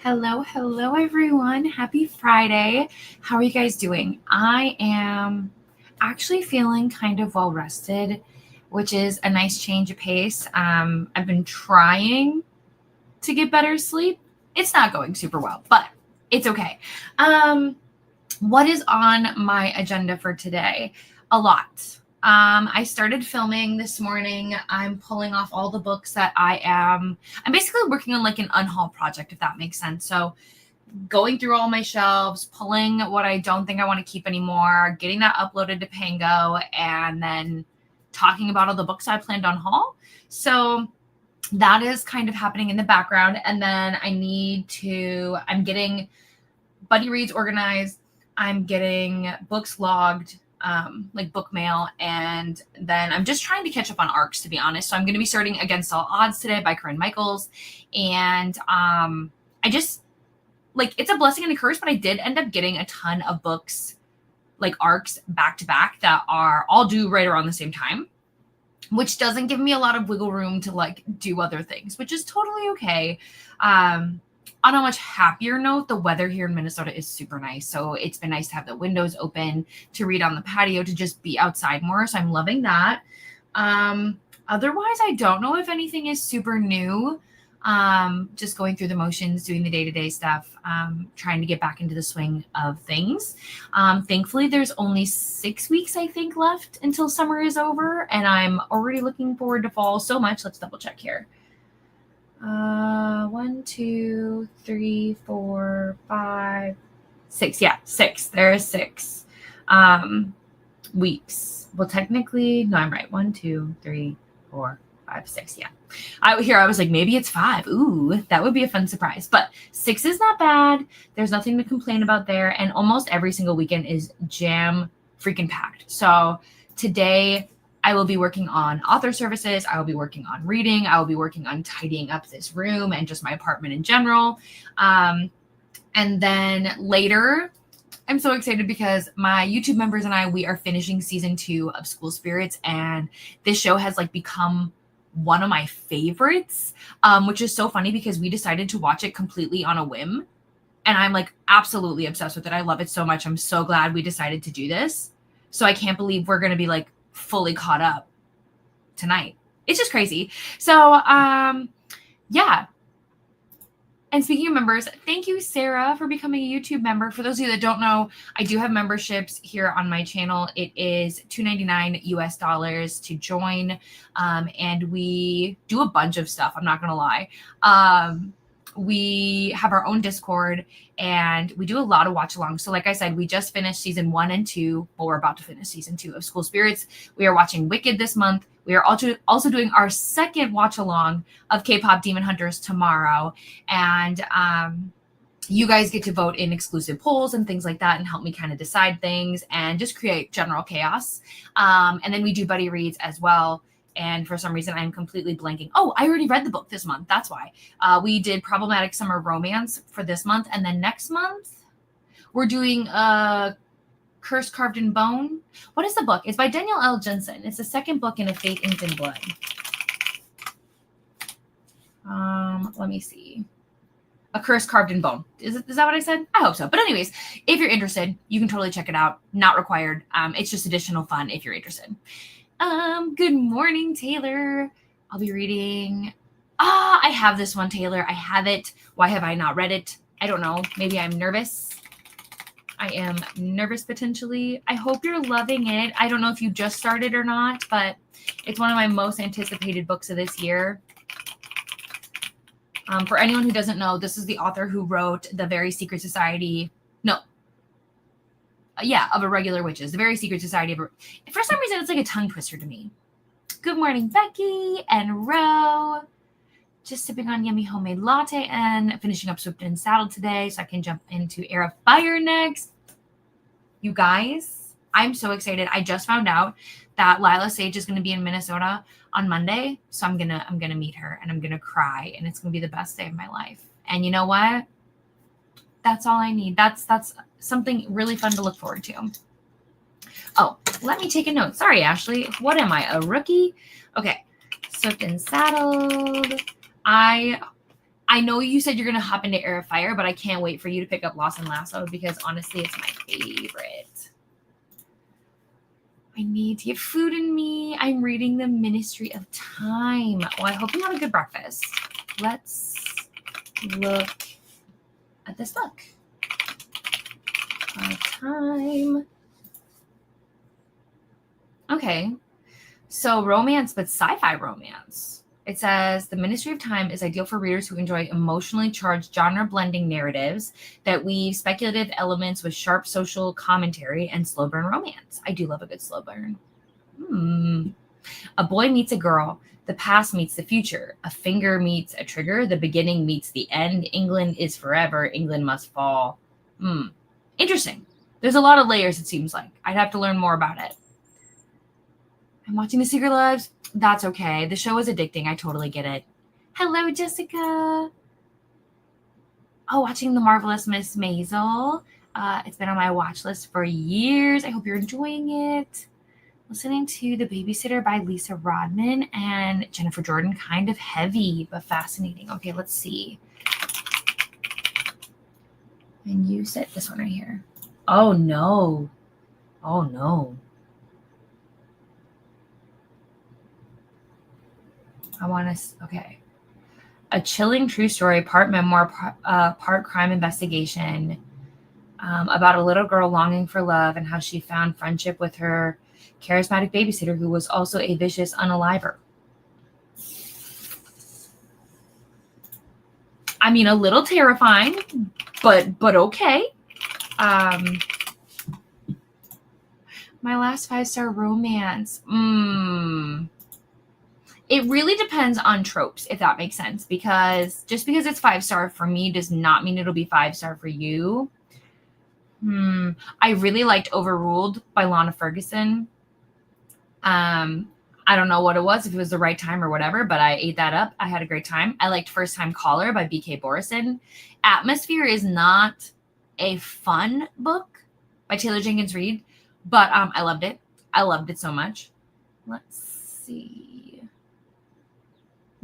Hello everyone. Happy Friday. How are you guys doing? I am actually feeling kind of well rested, which is a nice change of pace. I've been trying to get better sleep. It's not going super well, but it's okay. What is on my agenda for today? A lot. I started filming this morning. I'm pulling off all the books that I'm basically working on like an unhaul project, if that makes sense. So going through all my shelves, pulling what I don't think I want to keep anymore, getting that uploaded to Pango, and then talking about all the books I planned on haul. So that is kind of happening in the background. And then I'm getting buddy reads organized. I'm getting books logged, like book mail, and then I'm just trying to catch up on arcs, to be honest. So I'm going to be starting Against All Odds today by Corinne Michaels, and I just like it's a blessing and a curse, but I did end up getting a ton of books, like arcs, back to back that are all due right around the same time, which doesn't give me a lot of wiggle room to like do other things, which is totally okay. On a much happier note, the weather here in Minnesota is super nice. So it's been nice to have the windows open, to read on the patio, to just be outside more. So I'm loving that. Otherwise, I don't know if anything is super new. Just going through the motions, doing the day-to-day stuff, trying to get back into the swing of things. Thankfully, there's only 6 weeks, I think, left until summer is over. And I'm already looking forward to fall so much. Let's double check here. 1, 2, 3, 4, 5, 6. Yeah, 6. There is 6 weeks. Well, technically, no, I'm right. 1, 2, 3, 4, 5, 6. Yeah. I was like, maybe it's 5. Ooh, that would be a fun surprise. But 6 is not bad. There's nothing to complain about there. And almost every single weekend is jam freaking packed. So today I will be working on author services. I will be working on reading. I will be working on tidying up this room and just my apartment in general. And then later, I'm so excited because my YouTube members and we are finishing season 2 of School Spirits. And this show has like become one of my favorites, which is so funny because we decided to watch it completely on a whim. And I'm like absolutely obsessed with it. I love it so much. I'm so glad we decided to do this. So I can't believe we're going to be like fully caught up tonight. It's just crazy. So, yeah. And speaking of members, thank you, Sarah, for becoming a YouTube member. For those of you that don't know, I do have memberships here on my channel. It is $2.99 US to join. And we do a bunch of stuff. I'm not going to lie. We have our own Discord and we do a lot of watch alongs. So like I said, we just finished season 1 and 2. Well, we're about to finish season 2 of School Spirits. We are watching Wicked this month. We are also doing our second watch along of K-pop Demon Hunters tomorrow. And you guys get to vote in exclusive polls and things like that and help me kind of decide things and just create general chaos. And then we do buddy reads as well. And for some reason, I'm completely blanking. Oh, I already read the book this month. That's why. We did Problematic Summer Romance for this month. And then next month, we're doing Curse Carved in Bone. What is the book? It's by Danielle L. Jensen. It's the second book in A Fate Inked in Blood. Let me see. A Curse Carved in Bone. Is that what I said? I hope so. But anyways, if you're interested, you can totally check it out. Not required. It's just additional fun if you're interested. Good morning, Taylor. I'll be reading. I have this one, Taylor. I have it. Why have I not read it? I don't know. Maybe I'm nervous. I am nervous potentially. I hope you're loving it. I don't know if you just started or not, but it's one of my most anticipated books of this year. For anyone who doesn't know, this is the author who wrote The Very Secret Society. No. Of Irregular Witches. The Very Secret Society of... For some reason, it's like a tongue twister to me. Good morning, Becky and Ro. Just sipping on yummy homemade latte and finishing up Swift and Saddle today so I can jump into Air of Fire next. You guys, I'm so excited. I just found out that Lila Sage is going to be in Minnesota on Monday. So I'm gonna meet her and I'm gonna cry and it's gonna be the best day of my life. And you know what? That's all I need. That's something really fun to look forward to. Oh, let me take a note. Sorry, Ashley. What am I, a rookie? Okay. Swift and Saddled. I I know you said you're going to hop into Air of Fire, but I can't wait for you to pick up Lost and Lasso because honestly, it's my favorite. I need to get food in me. I'm reading The Ministry of Time. Well, I hope you have a good breakfast. Let's look at this book. Time. Okay. So romance, but sci-fi romance. It says The Ministry of Time is ideal for readers who enjoy emotionally charged genre-blending narratives that weave speculative elements with sharp social commentary and slow burn romance. I do love a good slow burn. A boy meets a girl. The past meets the future. A finger meets a trigger. The beginning meets the end. England is forever. England must fall. Interesting. There's a lot of layers, it seems like. I'd have to learn more about it. I'm watching The Secret Lives. That's okay. The show is addicting. I totally get it. Hello, Jessica. Oh, watching The Marvelous Miss Maisel. It's been on my watch list for years. I hope you're enjoying it. Listening to The Babysitter by Lisa Rodman and Jennifer Jordan. Kind of heavy, but fascinating. Okay, let's see. And you said this one right here. Oh, no. Oh, no. I want to, okay. A chilling true story, part memoir, part crime investigation about a little girl longing for love and how she found friendship with her charismatic babysitter who was also a vicious unaliver. I mean, a little terrifying, but okay. My last 5-star romance. It really depends on tropes, if that makes sense, because just because it's 5-star for me does not mean it'll be 5-star for you. I really liked Overruled by Lana Ferguson. I don't know what it was, if it was the right time or whatever, but I ate that up. I had a great time. I liked First Time Caller by B.K. Borison. Atmosphere is not a fun book by Taylor Jenkins Reid, but I loved it. I loved it so much. Let's see.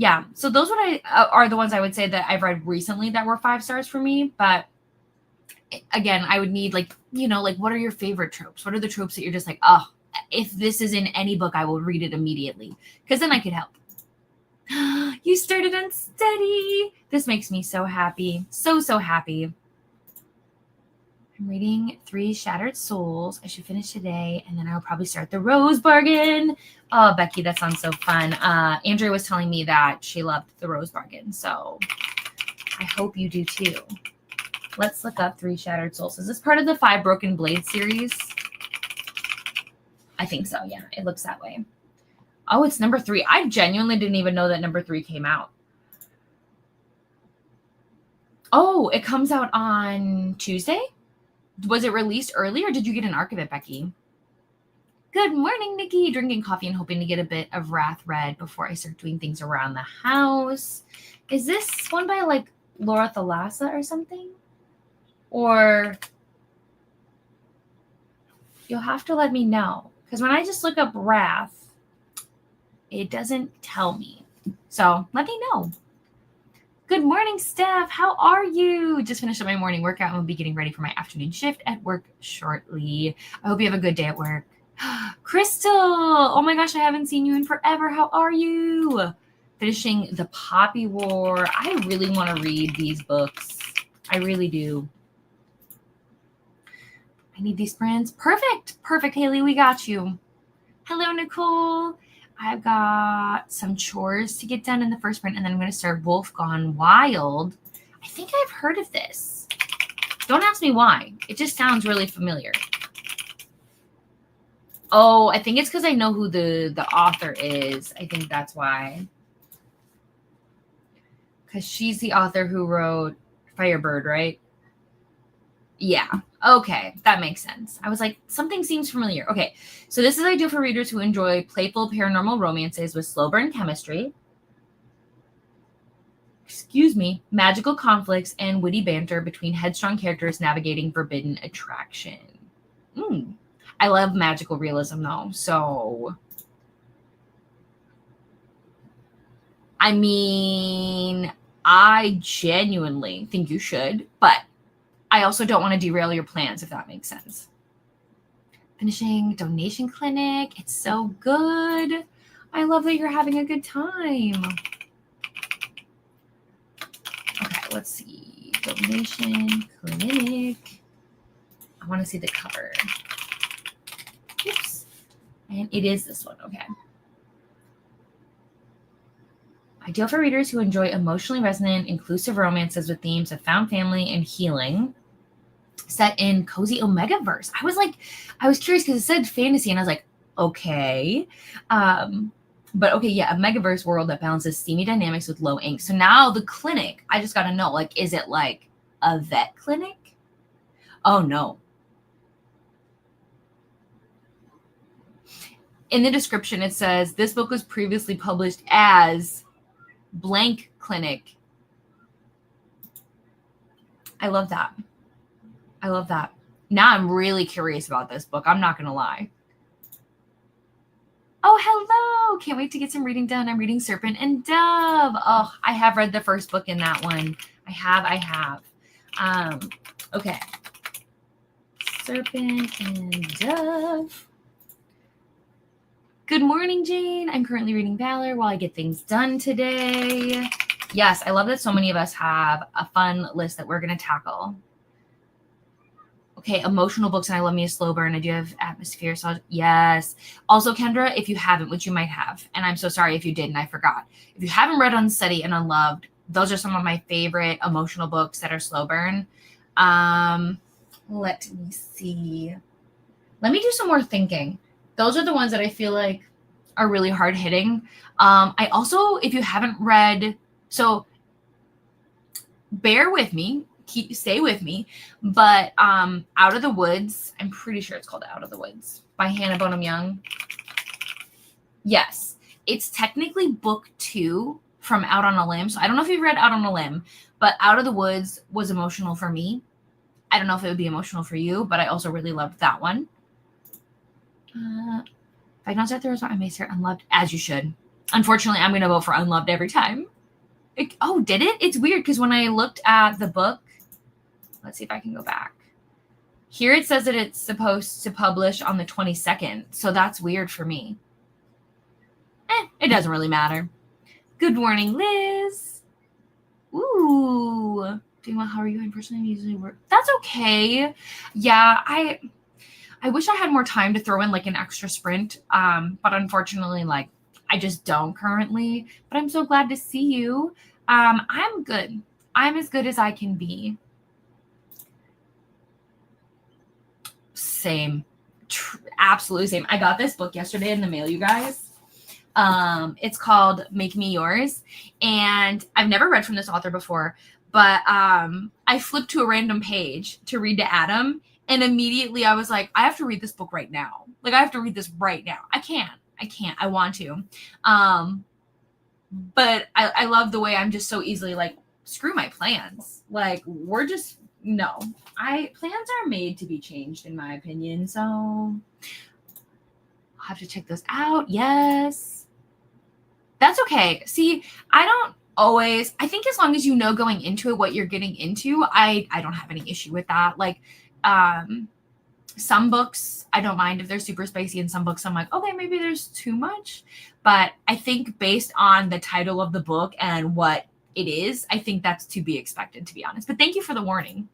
Yeah, so those are the ones I would say that I've read recently that were 5 stars for me. But again, I would need what are your favorite tropes? What are the tropes that you're just like, oh, if this is in any book, I will read it immediately because then I could help. You started Unsteady. This makes me so happy. So happy. I'm reading 3 Shattered Souls. I should finish today, and then I'll probably start The Rose Bargain. Oh, Becky, that sounds so fun. Andrea was telling me that she loved The Rose Bargain, so I hope you do too. Let's look up 3 Shattered Souls. Is this part of the 5 Broken Blades series? I think so, yeah. It looks that way. Oh, it's number 3. I genuinely didn't even know that number 3 came out. Oh, it comes out on Tuesday? Was it released early or did you get an arc of it, Becky? Good morning, Nikki. Drinking coffee and hoping to get a bit of Wrath read before I start doing things around the house. Is this one by like Laura Thalassa or something? Or you'll have to let me know. Because when I just look up Wrath, it doesn't tell me. So let me know. Good morning, Steph. How are you? Just finished up my morning workout and will be getting ready for my afternoon shift at work shortly. I hope you have a good day at work. Crystal, oh my gosh, I haven't seen you in forever. How are you? Finishing The Poppy War. I really want to read these books. I really do. I need these prints. Perfect. Perfect, Haley. We got you. Hello, Nicole. I've got some chores to get done in the first print, and then I'm going to start Wolf Gone Wild. I think I've heard of this. Don't ask me why. It just sounds really familiar. Oh, I think it's because I know who the author is. I think that's why. Because she's the author who wrote Firebird, right? Yeah. Okay. That makes sense. I was like, something seems familiar. Okay. So this is ideal for readers who enjoy playful paranormal romances with slow burn chemistry. Magical conflicts and witty banter between headstrong characters navigating forbidden attraction. I love magical realism though. So, I mean, I genuinely think you should, but I also don't want to derail your plans, if that makes sense. Finishing donation clinic. It's so good. I love that you're having a good time. Okay, let's see. Donation clinic. I want to see the cover. Oops. And it is this one. Okay. Ideal for readers who enjoy emotionally resonant, inclusive romances with themes of found family and healing, set in cozy Omegaverse. I was curious because it said fantasy, and I was like, okay. But okay, yeah, a Megaverse world that balances steamy dynamics with low ink. So now the clinic, I just got to know, like, is it like a vet clinic? Oh, no. In the description, it says, this book was previously published as blank clinic. I love that. I love that. Now I'm really curious about this book. I'm not going to lie. Oh, hello. Can't wait to get some reading done. I'm reading Serpent and Dove. Oh, I have read the first book in that one. I have. Okay. Serpent and Dove. Good morning, Jane. I'm currently reading Valor while I get things done today. Yes, I love that so many of us have a fun list that we're going to tackle. Okay, emotional books, and I love me a slow burn. I do have atmosphere, so yes. Also, Kendra, if you haven't, which you might have, and I'm so sorry if you did and I forgot. If you haven't read Unsteady and Unloved, those are some of my favorite emotional books that are slow burn. Let me see. Let me do some more thinking. Those are the ones that I feel like are really hard hitting. I also, if you haven't read, so bear with me. Stay with me, but Out of the Woods, I'm pretty sure it's called Out of the Woods by Hannah Bonham Young. Yes, it's technically book 2 from Out on a Limb. So I don't know if you've read Out on a Limb, but Out of the Woods was emotional for me. I don't know if it would be emotional for you, but I also really loved that one. If I don't say there was one, I may say Unloved, as you should. Unfortunately, I'm going to vote for Unloved every time. Did it? It's weird because when I looked at the book, let's see if I can go back. Here it says that it's supposed to publish on the 22nd. So that's weird for me. It doesn't really matter. Good morning, Liz. Ooh. Doing well. How are you? Unfortunately, I usually work. That's okay. Yeah, I wish I had more time to throw in like an extra sprint. But unfortunately, like I just don't currently. But I'm so glad to see you. I'm good. I'm as good as I can be. Same. Absolutely same. I got this book yesterday in the mail, you guys. It's called Make Me Yours. And I've never read from this author before, but I flipped to a random page to read to Adam. And immediately I was like, I have to read this book right now. Like, I have to read this right now. I can't. I want to. But I love the way I'm just so easily like, screw my plans. Like, we're just, no. Plans are made to be changed, in my opinion. So I'll have to check those out. Yes. That's okay. See, I think as long as you know going into it what you're getting into, I don't have any issue with that. Like, some books I don't mind if they're super spicy, and some books I'm like, okay, maybe there's too much. But I think based on the title of the book and what it is, I think that's to be expected, to be honest. But thank you for the warning.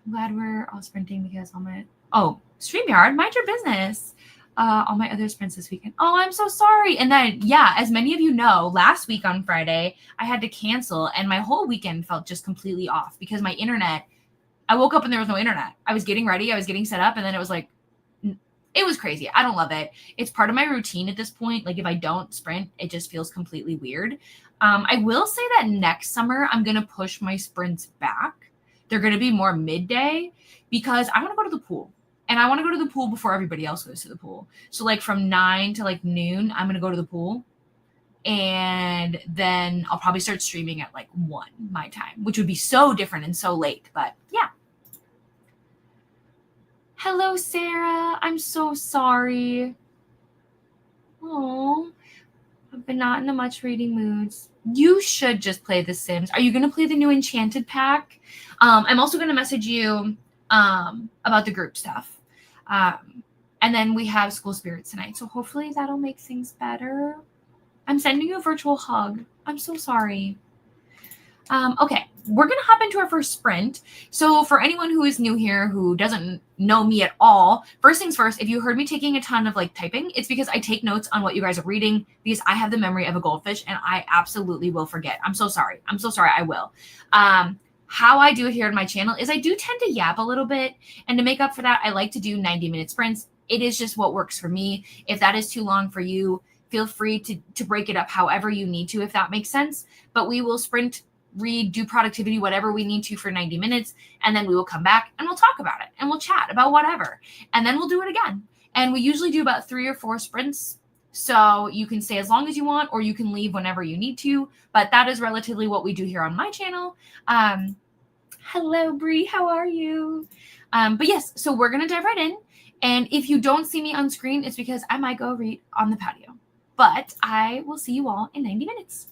I'm glad we're all sprinting because StreamYard, mind your business. All my other sprints this weekend. Oh, I'm so sorry. And then, yeah, as many of you know, last week on Friday, I had to cancel, and my whole weekend felt just completely off because my internet, I woke up and there was no internet. I was getting ready. I was getting set up. And then it was like, it was crazy. I don't love it. It's part of my routine at this point. Like, if I don't sprint, it just feels completely weird. I will say that next summer, I'm going to push my sprints back. They're going to be more midday because I want to go to the pool. And I want to go to the pool before everybody else goes to the pool. So like from 9 to like noon, I'm going to go to the pool. And then I'll probably start streaming at like 1 my time, which would be so different and so late. But yeah. Hello, Sarah. I'm so sorry. Oh, I've been not in a much reading moods. You should just play The Sims. Are you going to play the new Enchanted pack? I'm also going to message you about the group stuff. And then we have School Spirits tonight. So hopefully that'll make things better. I'm sending you a virtual hug. I'm so sorry. Okay, we're going to hop into our first sprint. So for anyone who is new here, who doesn't know me at all, first things first, if you heard me taking a ton of like typing, it's because I take notes on what you guys are reading because I have the memory of a goldfish and I absolutely will forget. I'm so sorry. I'm so sorry. I will. How I do it here on my channel is I do tend to yap a little bit. And to make up for that, I like to do 90-minute sprints. It is just what works for me. If that is too long for you, feel free to break it up however you need to, if that makes sense. But we will sprint, read, do productivity, whatever we need to for 90 minutes. And then we will come back and we'll talk about it and we'll chat about whatever. And then we'll do it again. And we usually do about 3 or 4 sprints. So you can stay as long as you want, or you can leave whenever you need to. But that is relatively what we do here on my channel. Hello, Bree. How are you? But yes, so we're going to dive right in. And if you don't see me on screen, it's because I might go read on the patio. But I will see you all in 90 minutes.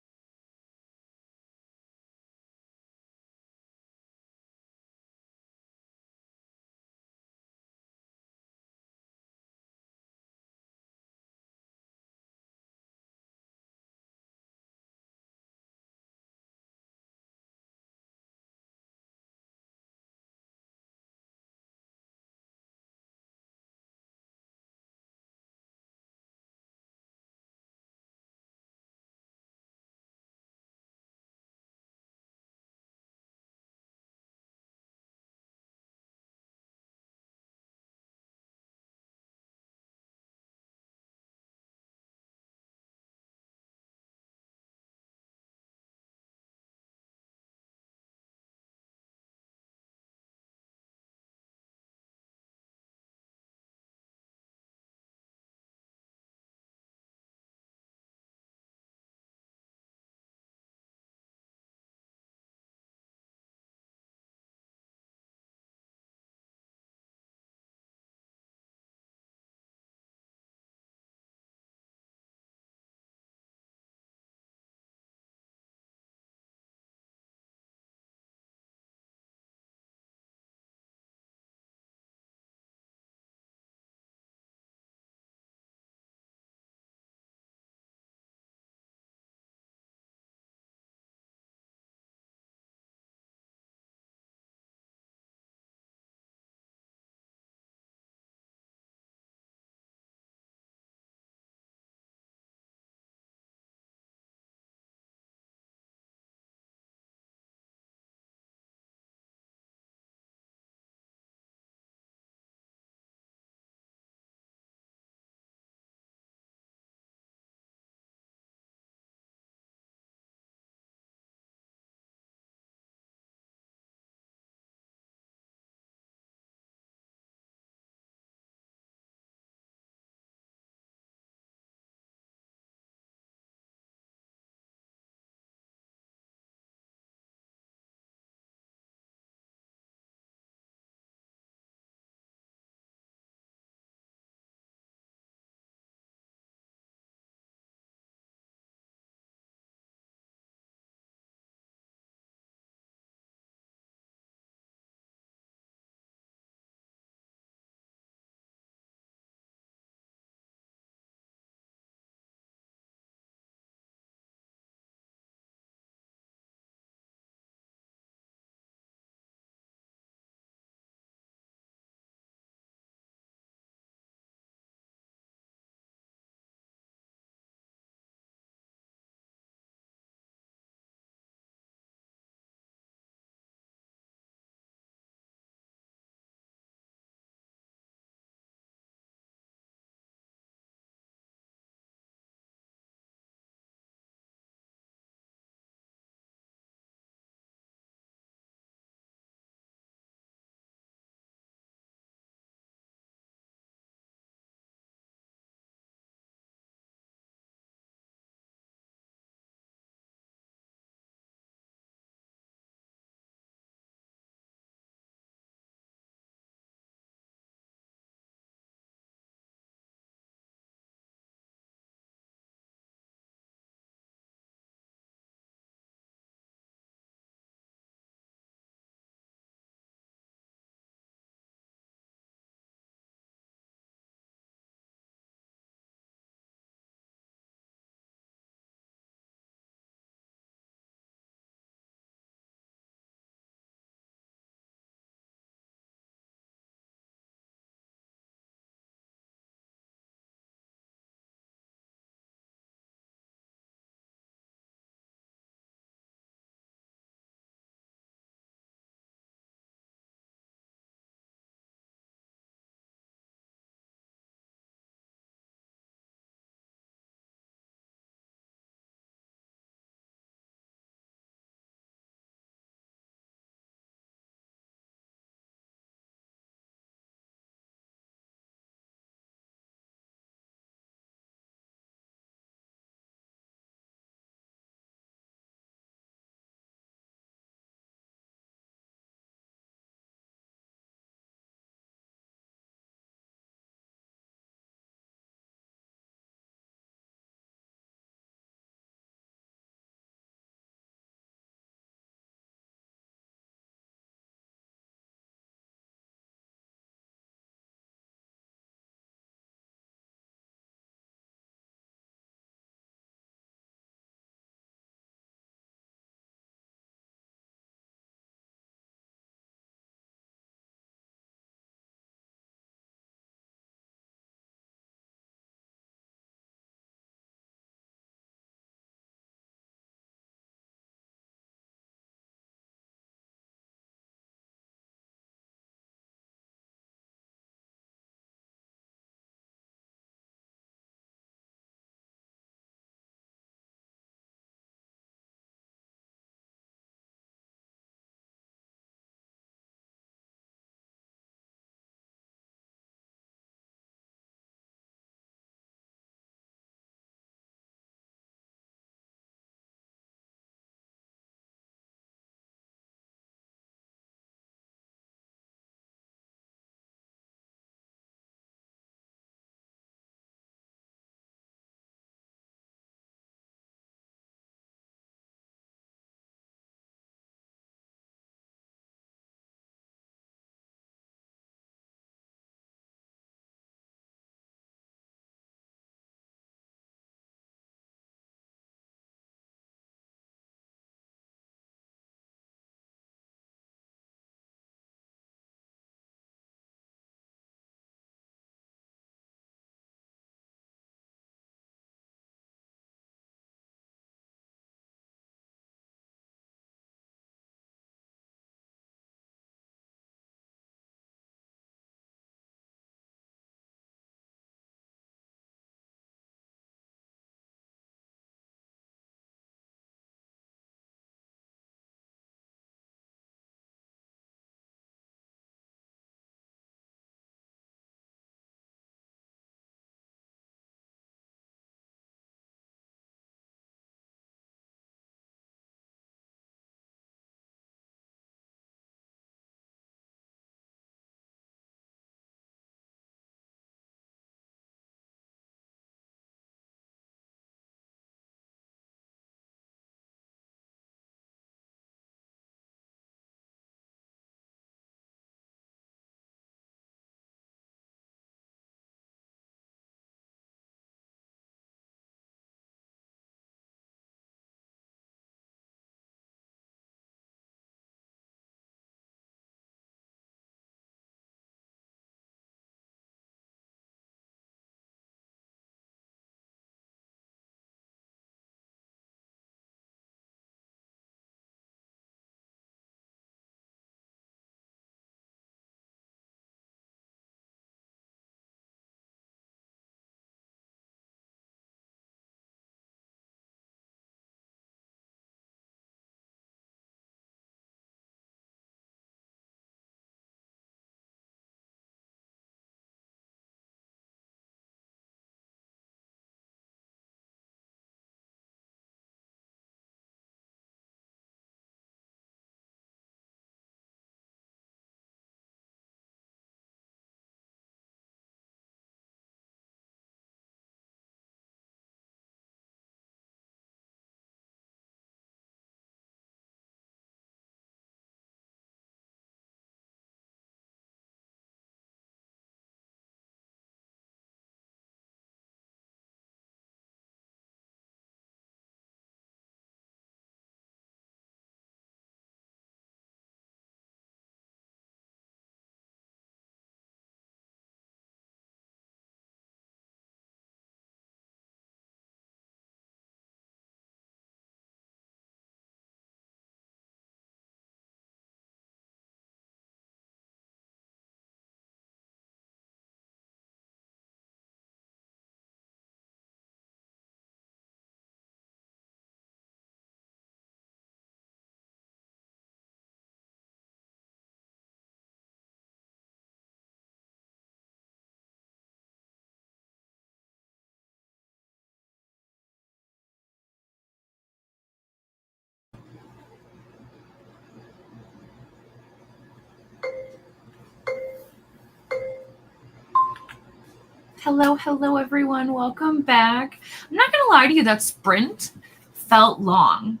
Hello, everyone. Welcome back. I'm not going to lie to you, that sprint felt long,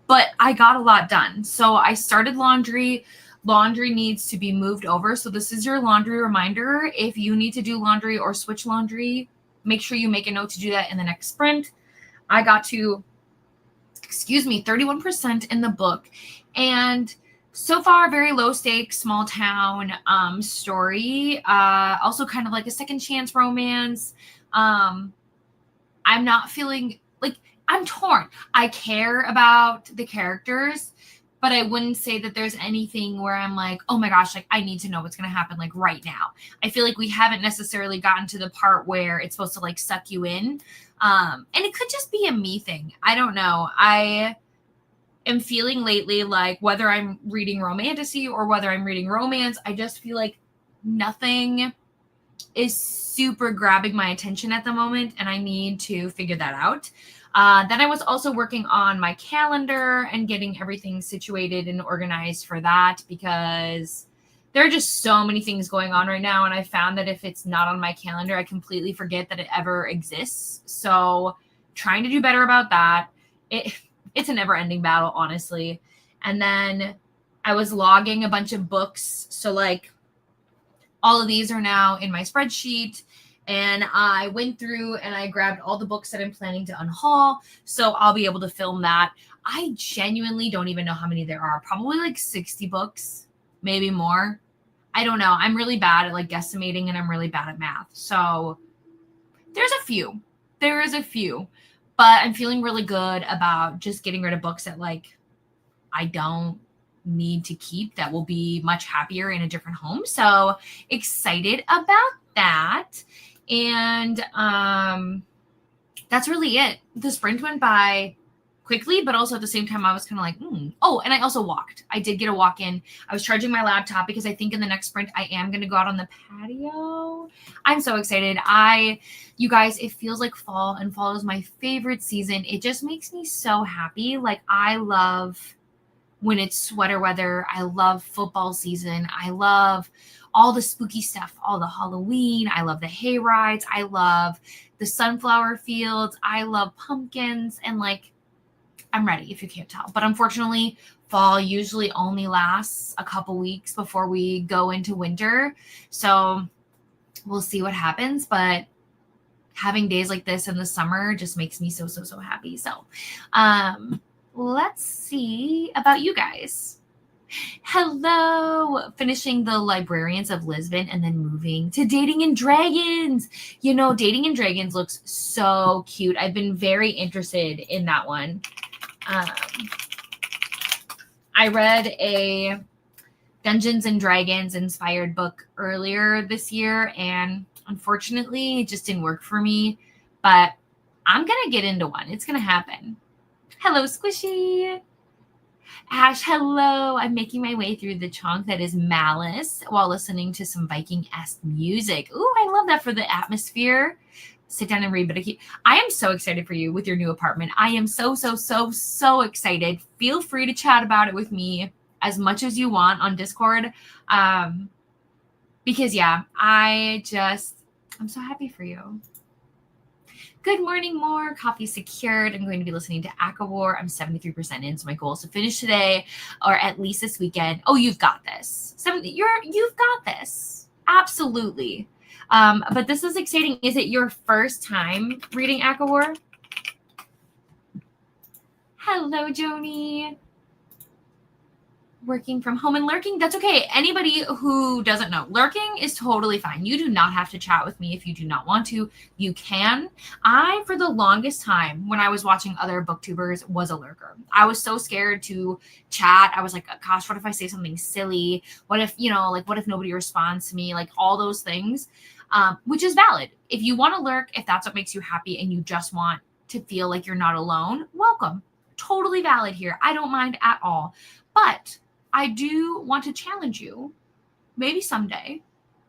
but I got a lot done. So I started laundry. Laundry needs to be moved over. So this is your laundry reminder. If you need to do laundry or switch laundry, make sure you make a note to do that in the next sprint. I got to, 31% in the book. And so far, very low stakes, small town story. Also kind of like a second chance romance. I'm not feeling like I'm torn. I care about the characters, but I wouldn't say that there's anything where I'm like, oh my gosh, like I need to know what's going to happen like right now. I feel like we haven't necessarily gotten to the part where it's supposed to like suck you in. And it could just be a me thing. I don't know. I am feeling lately like whether I'm reading romantasy or whether I'm reading romance, I just feel like nothing is super grabbing my attention at the moment, and I need to figure that out. Then I was also working on my calendar and getting everything situated and organized for that, because there are just so many things going on right now, and I found that if it's not on my calendar, I completely forget that it ever exists. So trying to do better about that. It's a never-ending battle, honestly. And then I was logging a bunch of books. So like all of these are now in my spreadsheet, and I went through and I grabbed all the books that I'm planning to unhaul. So I'll be able to film that. I genuinely don't even know how many there are. Probably like 60 books, maybe more. I don't know. I'm really bad at like guesstimating, and I'm really bad at math. So there is a few, but I'm feeling really good about just getting rid of books that like I don't need to keep, that will be much happier in a different home. So excited about that. And that's really it. The sprint went by quickly, but also at the same time, I was kind of like, Oh, and I also walked. I did get a walk in. I was charging my laptop because I think in the next sprint, I am going to go out on the patio. I'm so excited. You guys, it feels like fall, and fall is my favorite season. It just makes me so happy. Like I love when it's sweater weather. I love football season. I love all the spooky stuff, all the Halloween. I love the hay rides. I love the sunflower fields. I love pumpkins, and like, I'm ready if you can't tell. But unfortunately, fall usually only lasts a couple weeks before we go into winter. So we'll see what happens. But having days like this in the summer just makes me so happy. So let's see about you guys. Hello. Finishing The Librarians of Lisbon and then moving to Dating and Dragons. You know, Dating and Dragons looks so cute. I've been very interested in that one. I read a Dungeons and Dragons inspired book earlier this year, and unfortunately it just didn't work for me, but I'm going to get into one. It's going to happen. Hello, Squishy. Ash, hello. I'm making my way through the chunk that is Malice while listening to some Viking-esque music. Ooh, I love that for the atmosphere. Sit down and read, but I am so excited for you with your new apartment. I am so excited. Feel free to chat about it with me as much as you want on Discord. Because yeah, I'm so happy for you. Good morning, more coffee secured. I'm going to be listening to Akawar. I'm 73% in, so my goal is to finish today or at least this weekend. Oh, you've got this. You've got this. Absolutely. But this is exciting. Is it your first time reading Akawar? Hello, Joni. Working from home and lurking, that's okay. Anybody who doesn't know, lurking is totally fine. You do not have to chat with me if you do not want to. You can. I, for the longest time, when I was watching other booktubers, was a lurker. I was so scared to chat. I was like, gosh, what if I say something silly? What if, what if nobody responds to me? Like all those things, which is valid. If you want to lurk, if that's what makes you happy and you just want to feel like you're not alone, welcome. Totally valid here. I don't mind at all. But I do want to challenge you, maybe someday,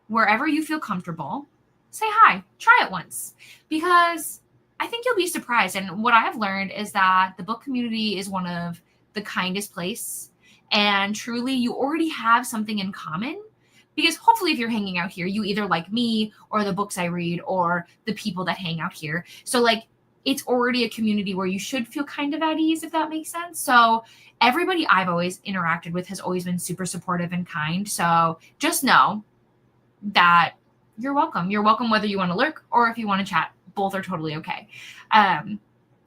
wherever you feel comfortable, say hi, try it once, because I think you'll be surprised. And what I've learned is that the book community is one of the kindest place, and truly you already have something in common, because hopefully if you're hanging out here, you either like me or the books I read or the people that hang out here. So like it's already a community where you should feel kind of at ease, if that makes sense. So everybody I've always interacted with has always been super supportive and kind. So just know that you're welcome. You're welcome whether you want to lurk or if you want to chat. Both are totally okay.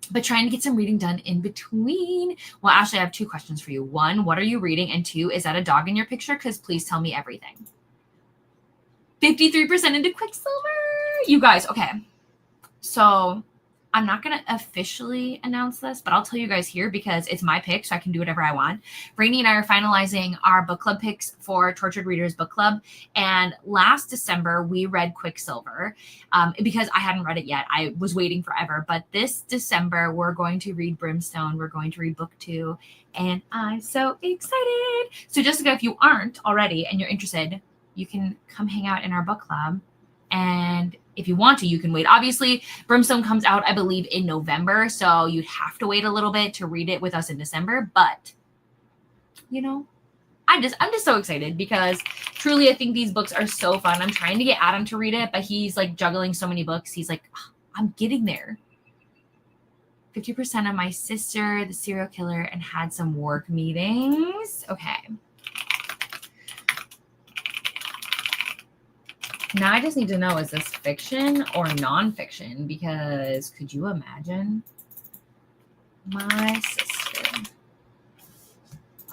But trying to get some reading done in between. Well, Ashley, I have 2 questions for you. 1, what are you reading? And 2, is that a dog in your picture? Because please tell me everything. 53% into Quicksilver. You guys, okay. So I'm not going to officially announce this, but I'll tell you guys here because it's my pick, so I can do whatever I want. Rainey and I are finalizing our book club picks for Tortured Readers Book Club. And last December, we read Quicksilver because I hadn't read it yet. I was waiting forever. But this December, we're going to read Brimstone. We're going to read book 2. And I'm so excited. So Jessica, if you aren't already and you're interested, you can come hang out in our book club. And if you want to, you can wait. Obviously, Brimstone comes out, I believe, in November. So you'd have to wait a little bit to read it with us in December. But, you know, I'm just so excited because truly I think these books are so fun. I'm trying to get Adam to read it, but he's like juggling so many books. He's like, oh, I'm getting there. 50% of my sister, the serial killer, and had some work meetings. Okay. Now I just need to know, is this fiction or nonfiction? Because could you imagine? My sister.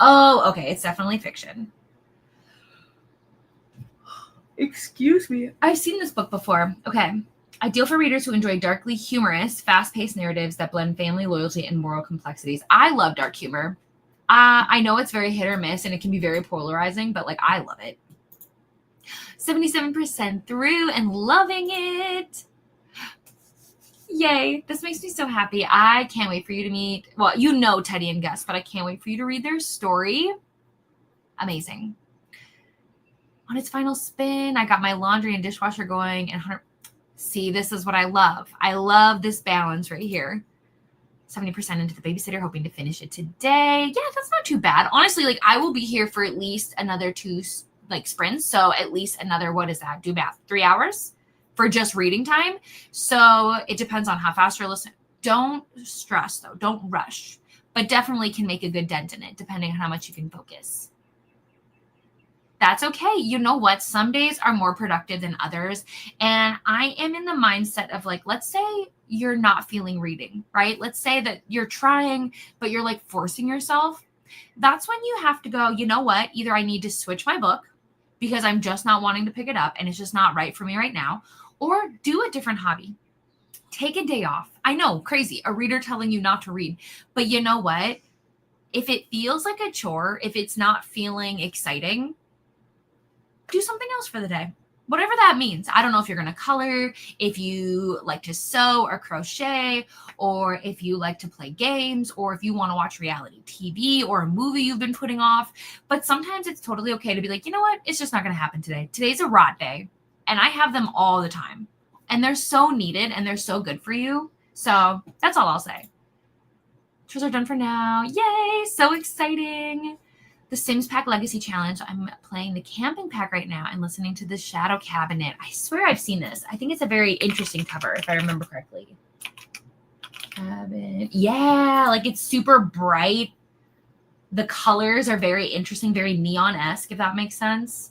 Oh, okay. It's definitely fiction. Excuse me. I've seen this book before. Okay. Ideal for readers who enjoy darkly humorous, fast-paced narratives that blend family loyalty and moral complexities. I love dark humor. I know it's very hit or miss and it can be very polarizing, but like I love it. 77% through and loving it. Yay. This makes me so happy. I can't wait for you to meet, well, you know Teddy and Gus, but I can't wait for you to read their story. Amazing. On its final spin, I got my laundry and dishwasher going. And see, this is what I love. I love this balance right here. 70% into the babysitter, hoping to finish it today. Yeah, that's not too bad. Honestly, like I will be here for at least another 2 like sprints. So at least another, what is that? Do math, 3 hours for just reading time. So it depends on how fast you're listening. Don't stress though. Don't rush, but definitely can make a good dent in it depending on how much you can focus. That's okay. You know what? Some days are more productive than others. And I am in the mindset of like, let's say you're not feeling reading, right? Let's say that you're trying, but you're like forcing yourself. That's when you have to go, you know what? Either I need to switch my book because I'm just not wanting to pick it up and it's just not right for me right now, or do a different hobby. Take a day off. I know, crazy, a reader telling you not to read, but you know what? If it feels like a chore, if it's not feeling exciting, do something else for the day. Whatever that means. I don't know if you're going to color, if you like to sew or crochet, or if you like to play games, or if you want to watch reality TV or a movie you've been putting off. But sometimes it's totally okay to be like, you know what? It's just not going to happen today. Today's a rot day. And I have them all the time. And they're so needed and they're so good for you. So that's all I'll say. Chores are done for now. Yay! So exciting. The Sims Pack Legacy Challenge. I'm playing the camping pack right now and listening to the Shadow Cabinet. I swear I've seen this. I think it's a very interesting cover, if I remember correctly. Yeah, like it's super bright. The colors are very interesting, very neon-esque, if that makes sense.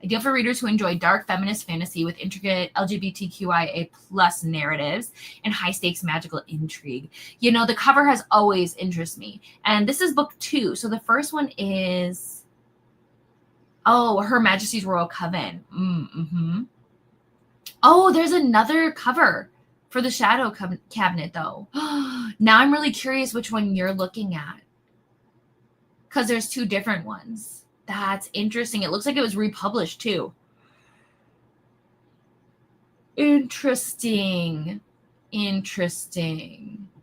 Ideal for readers who enjoy dark feminist fantasy with intricate LGBTQIA plus narratives and high-stakes magical intrigue. You know, the cover has always interested me. And this is book 2. So the first one is, Her Majesty's Royal Coven. Mm-hmm. Oh, there's another cover for the Shadow Cabinet, though. Now I'm really curious which one you're looking at. Because there's 2 different ones. That's interesting. It looks like it was republished too. Interesting.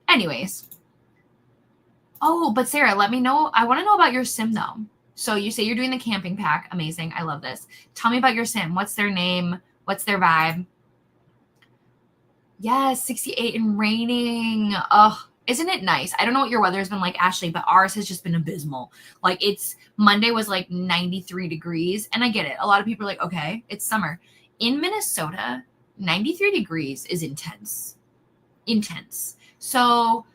Anyways. Oh, but Sarah, let me know. I want to know about your sim though. So you say you're doing the camping pack. Amazing. I love this. Tell me about your sim. What's their name? What's their vibe? Yes, 68 and raining. Oh, Isn't it nice? I don't know what your weather has been like, Ashley, but ours has just been abysmal. Like Monday was like 93 degrees. And I get it. A lot of people are like, okay, it's summer. In Minnesota, 93 degrees is intense. Intense. So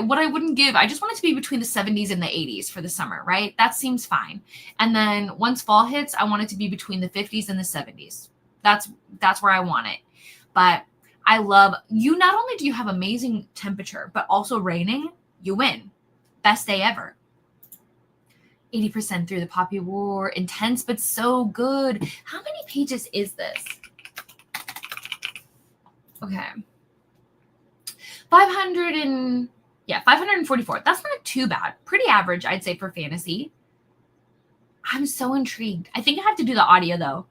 what I wouldn't give, I just want it to be between the 70s and the 80s for the summer, right? That seems fine. And then once fall hits, I want it to be between the 50s and the 70s. That's where I want it. But I love you. Not only do you have amazing temperature, but also raining, you win. Best day ever. 80% through the Poppy War. Intense, but so good. How many pages is this? Okay. 544. That's not too bad. Pretty average, I'd say, for fantasy. I'm so intrigued. I think I have to do the audio, though.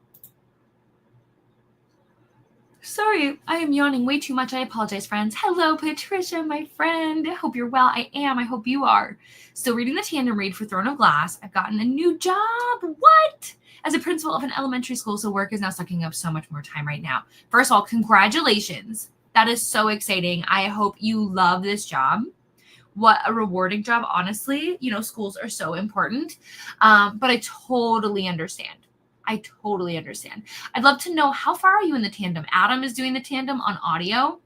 Sorry, I am yawning way too much. I apologize, friends. Hello, Patricia, my friend. I hope you're well. I am. I hope you are. Still reading the tandem read for Throne of Glass. I've gotten a new job. What? As a principal of an elementary school, so work is now sucking up so much more time right now. First of all, congratulations. That is so exciting. I hope you love this job. What a rewarding job, honestly. You know, schools are so important. But I totally understand. I totally understand. I'd love to know, how far are you in the tandem? Adam is doing the tandem on audio.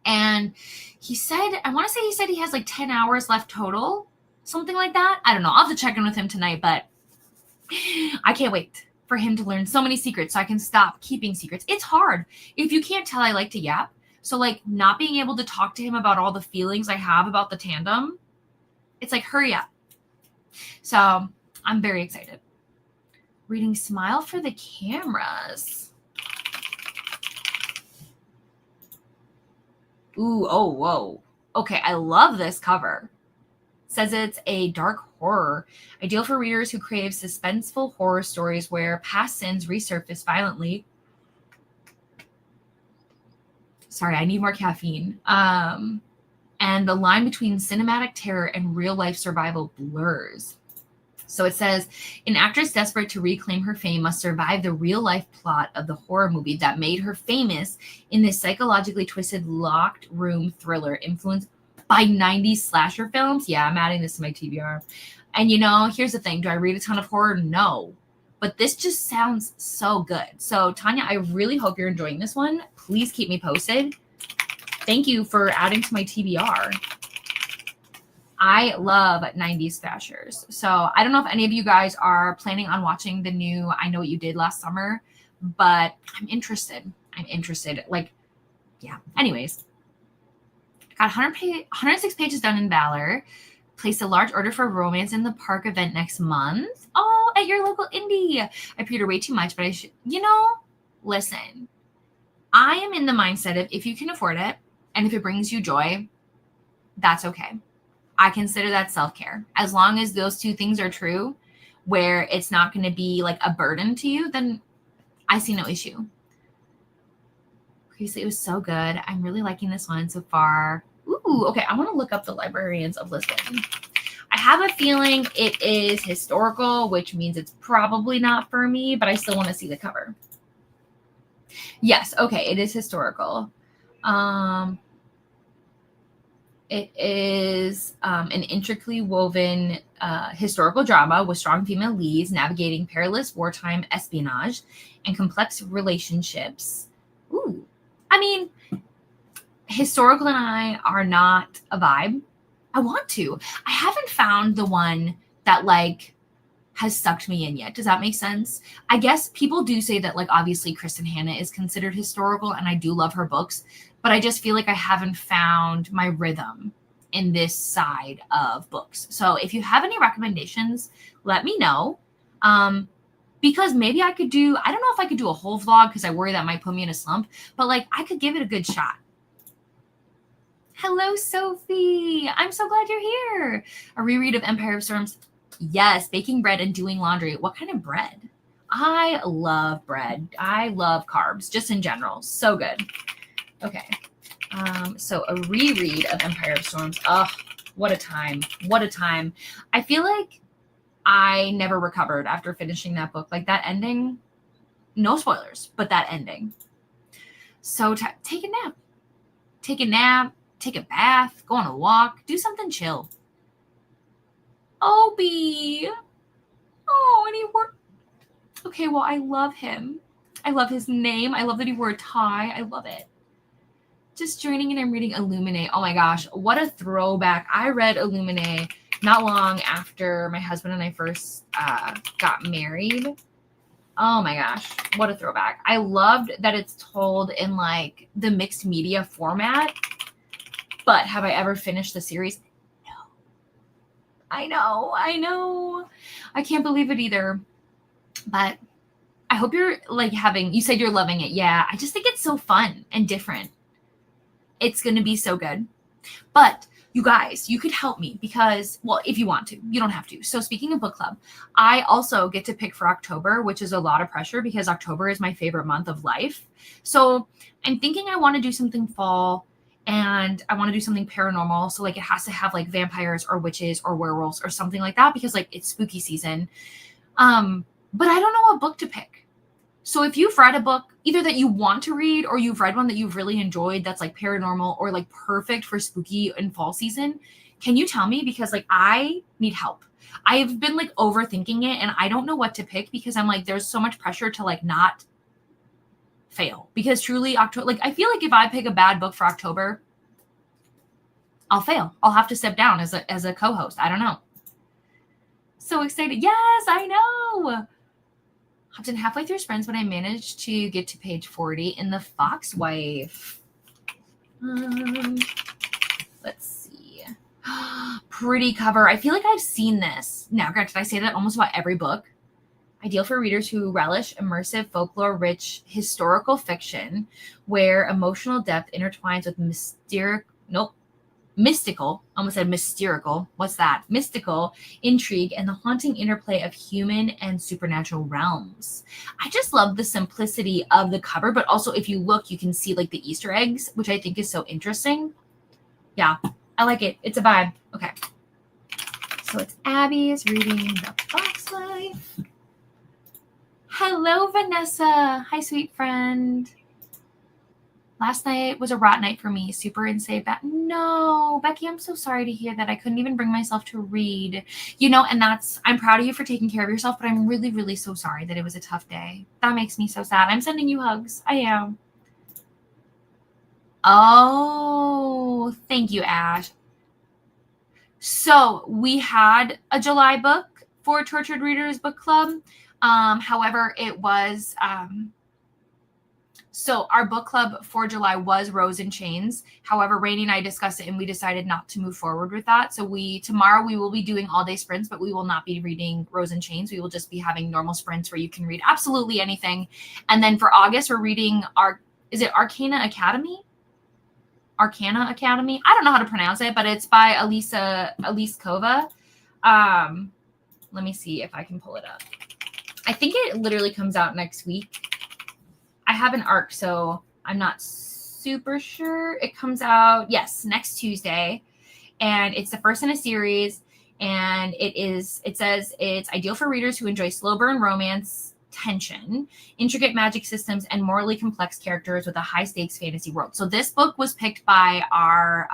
And he said, I want to say he said he has like 10 hours left total. Something like that. I don't know. I'll have to check in with him tonight, but I can't wait for him to learn so many secrets so I can stop keeping secrets. It's hard. If you can't tell, I like to yap. So like not being able to talk to him about all the feelings I have about the tandem, it's like, hurry up. So I'm very excited. Reading Smile for the Cameras. Ooh, oh, whoa. Okay, I love this cover. It says it's a dark horror, ideal for readers who crave suspenseful horror stories where past sins resurface violently. Sorry, I need more caffeine. And the line between cinematic terror and real-life survival blurs. So it says, an actress desperate to reclaim her fame must survive the real-life plot of the horror movie that made her famous in this psychologically twisted locked room thriller influenced by 90s slasher films. Yeah, I'm adding this to my TBR. And you know, here's the thing. Do I read a ton of horror? No. But this just sounds so good. So Tanya, I really hope you're enjoying this one. Please keep me posted. Thank you for adding to my TBR. I love 90s slashers. So I don't know if any of you guys are planning on watching the new I Know What You Did Last Summer, but I'm interested. Like, yeah. Anyways, got 106 pages done in Valor. Placed a large order for Romance in the Park event next month. Oh, at your local indie. I pre-ordered way too much, but I should, listen. I am in the mindset of if you can afford it and if it brings you joy, that's okay. I consider that self-care. As long as those two things are true, where it's not going to be like a burden to you, then I see no issue. Previously, it was so good. I'm really liking this one so far. Ooh, okay. I want to look up the Librarians of Lisbon. I have a feeling it is historical, which means it's probably not for me, but I still want to see the cover. Yes, okay. It is historical. It is an intricately woven historical drama with strong female leads navigating perilous wartime espionage and complex relationships. Ooh. I mean, historical and I are not a vibe. I want to. I haven't found the one that like has sucked me in yet. Does that make sense? I guess people do say that like obviously Kristen Hanna is considered historical and I do love her books, but I just feel like I haven't found my rhythm in this side of books. So if you have any recommendations, let me know. Because maybe I don't know if I could do a whole vlog because I worry that might put me in a slump, but like I could give it a good shot. Hello, Sophie. I'm so glad you're here. A reread of Empire of Storms. Yes, baking bread and doing laundry. What kind of bread? I love bread. I love carbs, just in general. So good. Okay. So a reread of Empire of Storms. Oh, what a time. What a time. I feel like I never recovered after finishing that book. Like that ending, no spoilers, but that ending. So take a nap. Take a nap. take a bath, go on a walk, do something chill. Obi. Oh, and he wore. Okay, well, I love him. I love his name. I love that he wore a tie. I love it. Just joining in and reading Illuminae. Oh my gosh, what a throwback. I read Illuminae not long after my husband and I first got married. Oh my gosh, what a throwback. I loved that it's told in like the mixed media format. But have I ever finished the series? No. I know. I can't believe it either. But I hope you're like you said you're loving it. Yeah, I just think it's so fun and different. It's going to be so good. But you guys, you could help me because, well, if you want to, you don't have to. So speaking of book club, I also get to pick for October, which is a lot of pressure because October is my favorite month of life. So I'm thinking I want to do something fall and I want to do something paranormal. So like it has to have like vampires or witches or werewolves or something like that because like it's spooky season. But I don't know what book to pick. So if you've read a book either that you want to read or you've read one that you've really enjoyed that's like paranormal or like perfect for spooky and fall season, can you tell me? Because like I need help. I've been like overthinking it and I don't know what to pick because I'm like, there's so much pressure to like not fail because truly October, like I feel like if I pick a bad book for October, I'll fail. I'll have to step down as a co-host. I don't know. So excited. Yes, I know. Hopped in halfway through sprints when I managed to get to page 40 in the Foxwife. Let's see. Pretty cover. I feel like I've seen this. Now, granted, I say that almost about every book. Ideal for readers who relish immersive, folklore-rich historical fiction where emotional depth intertwines with mystical, almost said mysterical. What's that? Mystical intrigue and the haunting interplay of human and supernatural realms. I just love the simplicity of the cover, but also if you look, you can see like the Easter eggs, which I think is so interesting. Yeah, I like it. It's a vibe. Okay. So it's Abby's reading The Foxwife. Hello, Vanessa. Hi, sweet friend. Last night was a rot night for me. Super insane. No, Becky, I'm so sorry to hear that. I couldn't even bring myself to read. And I'm proud of you for taking care of yourself, but I'm really, really so sorry that it was a tough day. That makes me so sad. I'm sending you hugs. I am. Oh, thank you, Ash. So we had a July book for Tortured Readers Book Club. However, it was... So our book club for July was Rose and Chains. However, Rainey and I discussed it and we decided not to move forward with that. So tomorrow we will be doing all day sprints, but we will not be reading Rose and Chains. We will just be having normal sprints where you can read absolutely anything. And then for August, we're reading Arcana Academy? Arcana Academy? I don't know how to pronounce it, but it's by Elise Kova. Let me see if I can pull it up. I think it literally comes out next week. I have an ARC, so I'm not super sure. It comes out, yes, next Tuesday. And it's the first in a series. And it says it's ideal for readers who enjoy slow burn romance, tension, intricate magic systems, and morally complex characters with a high stakes fantasy world. So this book was picked by our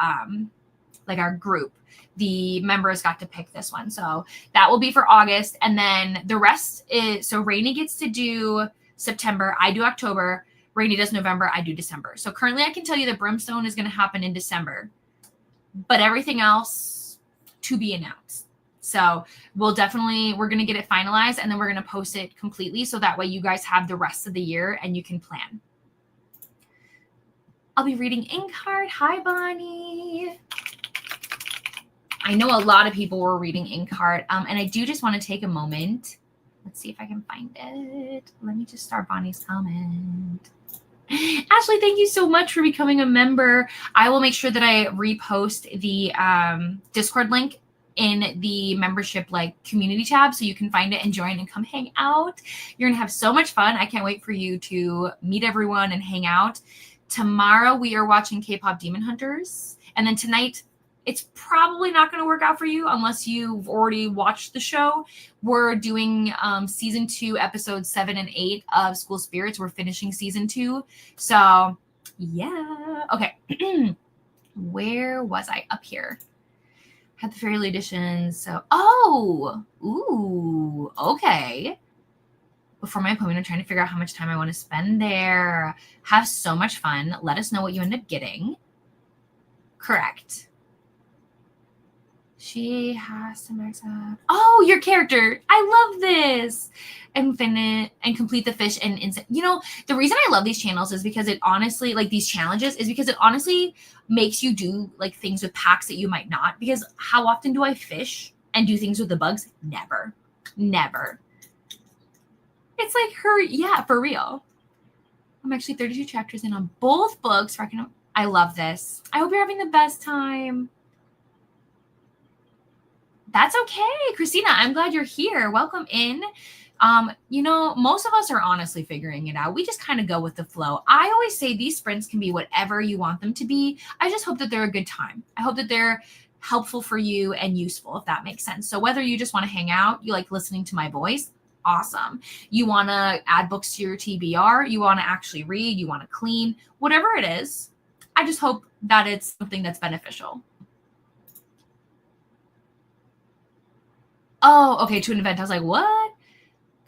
group. The members got to pick this one. So that will be for August. And then the rest is, so Rainey gets to do September, I do October, Rainey does November, I do December. So currently I can tell you that Brimstone is going to happen in December, but everything else to be announced. So we're going to get it finalized and then we're going to post it completely. So that way you guys have the rest of the year and you can plan. I'll be reading Inkheart. Hi, Bonnie. I know a lot of people were reading Inkheart. And I do just want to take a moment. Let's see if I can find it. Let me just start Bonnie's comment. Ashley, thank you so much for becoming a member. I will make sure that I repost the Discord link in the membership community tab so you can find it and join and come hang out. You're gonna have so much fun. I can't wait for you to meet everyone and hang out. Tomorrow we are watching K-pop Demon Hunters, and then tonight it's probably not going to work out for you unless you've already watched the show. We're doing season 2, episodes 7 and 8 of School Spirits. We're finishing season 2. So, yeah. Okay. Where was I? Up here. Had the Fairy edition. So, ooh, okay. Before my appointment, I'm trying to figure out how much time I want to spend there. Have so much fun. Let us know what you end up getting. Correct. She has to max up. Oh, your character. I love this. Infinite and complete the fish and instant. You know, the reason I love these channels is because it honestly, like these challenges, is because it honestly makes you do like things with packs that you might not. Because how often do I fish and do things with the bugs? Never. Never. It's like her, yeah, for real. I'm actually 32 chapters in on both books. I love this. I hope you're having the best time. That's okay, Christina. I'm glad you're here. Welcome in. You know, most of us are honestly figuring it out. We just kind of go with the flow. I always say these sprints can be whatever you want them to be. I just hope that they're a good time. I hope that they're helpful for you and useful, if that makes sense. So whether you just want to hang out, you like listening to my voice, awesome. You want to add books to your TBR, you want to actually read, you want to clean, whatever it is, I just hope that it's something that's beneficial. Oh, okay, to an event. I was like, what?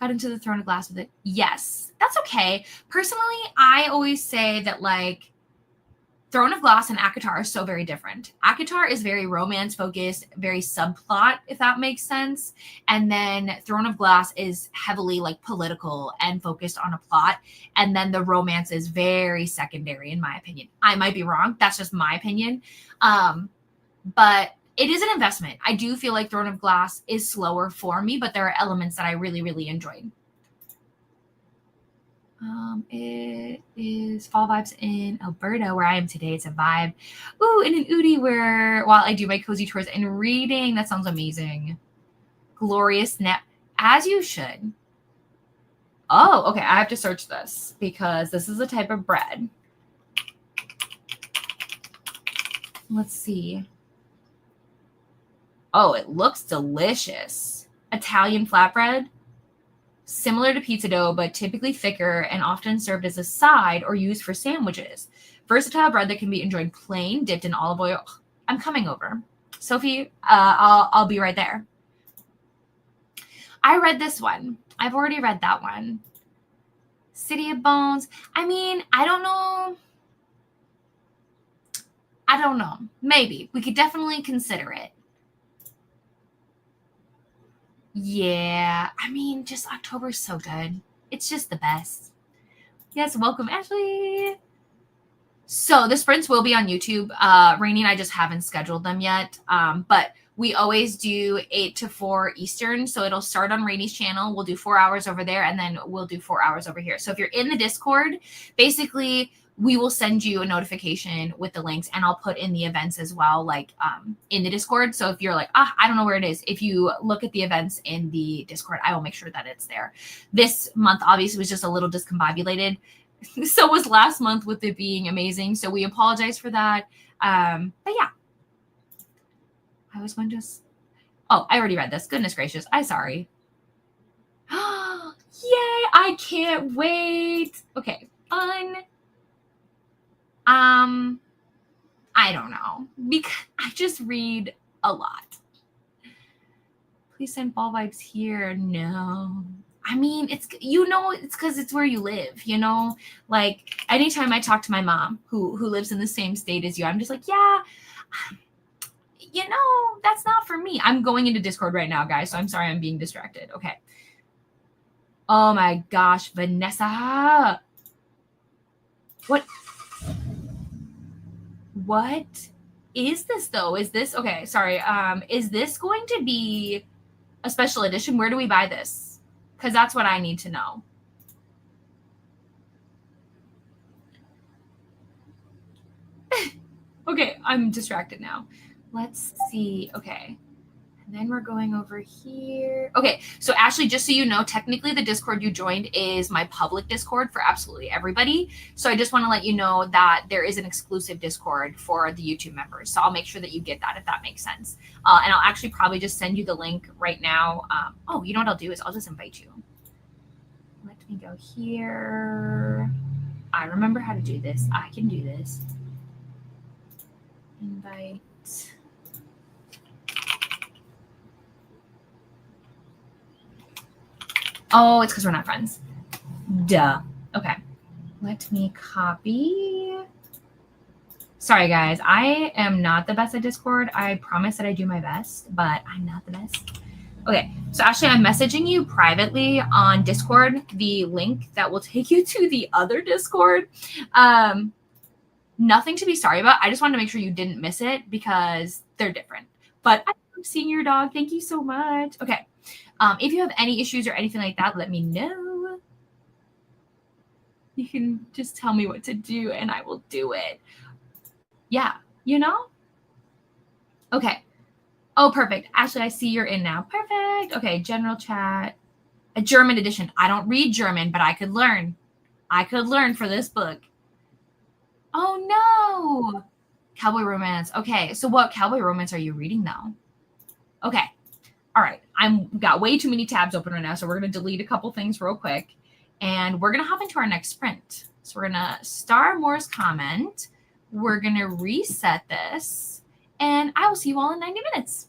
Got into the Throne of Glass with it. Yes, that's okay. Personally, I always say that like Throne of Glass and ACOTAR are so very different. ACOTAR is very romance focused, very subplot, if that makes sense. And then Throne of Glass is heavily like political and focused on a plot. And then the romance is very secondary, in my opinion. I might be wrong. That's just my opinion. But it is an investment. I do feel like Throne of Glass is slower for me, but there are elements that I really, really enjoyed. It is fall vibes in Alberta, where I am today. It's a vibe. Ooh, in an Udi where while I do my cozy tours and reading, that sounds amazing. Glorious nap, as you should. Oh, okay. I have to search this because this is a type of bread. Let's see. Oh, it looks delicious. Italian flatbread. Similar to pizza dough, but typically thicker and often served as a side or used for sandwiches. Versatile bread that can be enjoyed plain, dipped in olive oil. I'm coming over. Sophie, I'll be right there. I read this one. I've already read that one. City of Bones. I mean, I don't know. Maybe. We could definitely consider it. Yeah, I mean, just October's so good. It's just the best. Yes, welcome, Ashley. So the sprints will be on YouTube. Rainey and I just haven't scheduled them yet. But we always do 8 to 4 Eastern. So it'll start on Rainey's channel. We'll do 4 hours over there, and then we'll do 4 hours over here. So if you're in the Discord, basically we will send you a notification with the links, and I'll put in the events as well, like in the Discord. So if you're like, I don't know where it is, if you look at the events in the Discord, I will make sure that it's there. This month obviously was just a little discombobulated. So was last month with it being amazing. So we apologize for that. But yeah, I was going to. Oh, I already read this. Goodness gracious. I'm sorry. Yay. I can't wait. Okay. Fun. I don't know, because I just read a lot. Please send fall vibes here. No. I mean, it's because it's where you live, like anytime I talk to my mom who lives in the same state as you, I'm just like, yeah, that's not for me. I'm going into Discord right now, guys. So I'm sorry. I'm being distracted. Okay. Oh my gosh, Vanessa. What is this though? Is this okay? Sorry. Is this going to be a special edition? Where do we buy this? Because that's what I need to know. Okay, I'm distracted now. Let's see. Okay. And then we're going over here. Okay, so Ashley, just so you know, technically the Discord you joined is my public Discord for absolutely everybody. So I just want to let you know that there is an exclusive Discord for the YouTube members. So I'll make sure that you get that, if that makes sense. And I'll actually probably just send you the link right now. You know what I'll do is I'll just invite you. Let me go here. I remember how to do this. I can do this. Invite. Oh, it's because we're not friends. Duh. Okay. Let me copy. Sorry, guys. I am not the best at Discord. I promise that I do my best, but I'm not the best. Okay. So, Ashley, I'm messaging you privately on Discord the link that will take you to the other Discord. Nothing to be sorry about. I just wanted to make sure you didn't miss it because they're different. But I love seeing your dog. Thank you so much. Okay. If you have any issues or anything like that, let me know. You can just tell me what to do and I will do it. Yeah, you know? Okay. Oh, perfect. Ashley, I see you're in now. Perfect. Okay, general chat. A German edition. I don't read German, but I could learn. I could learn for this book. Oh no. Cowboy romance. Okay, so what cowboy romance are you reading though? Okay. All right. I'm got way too many tabs open right now, so we're gonna delete a couple things real quick, and we're gonna hop into our next sprint. So we're gonna star Moore's comment. We're gonna reset this, and I will see you all in 90 minutes.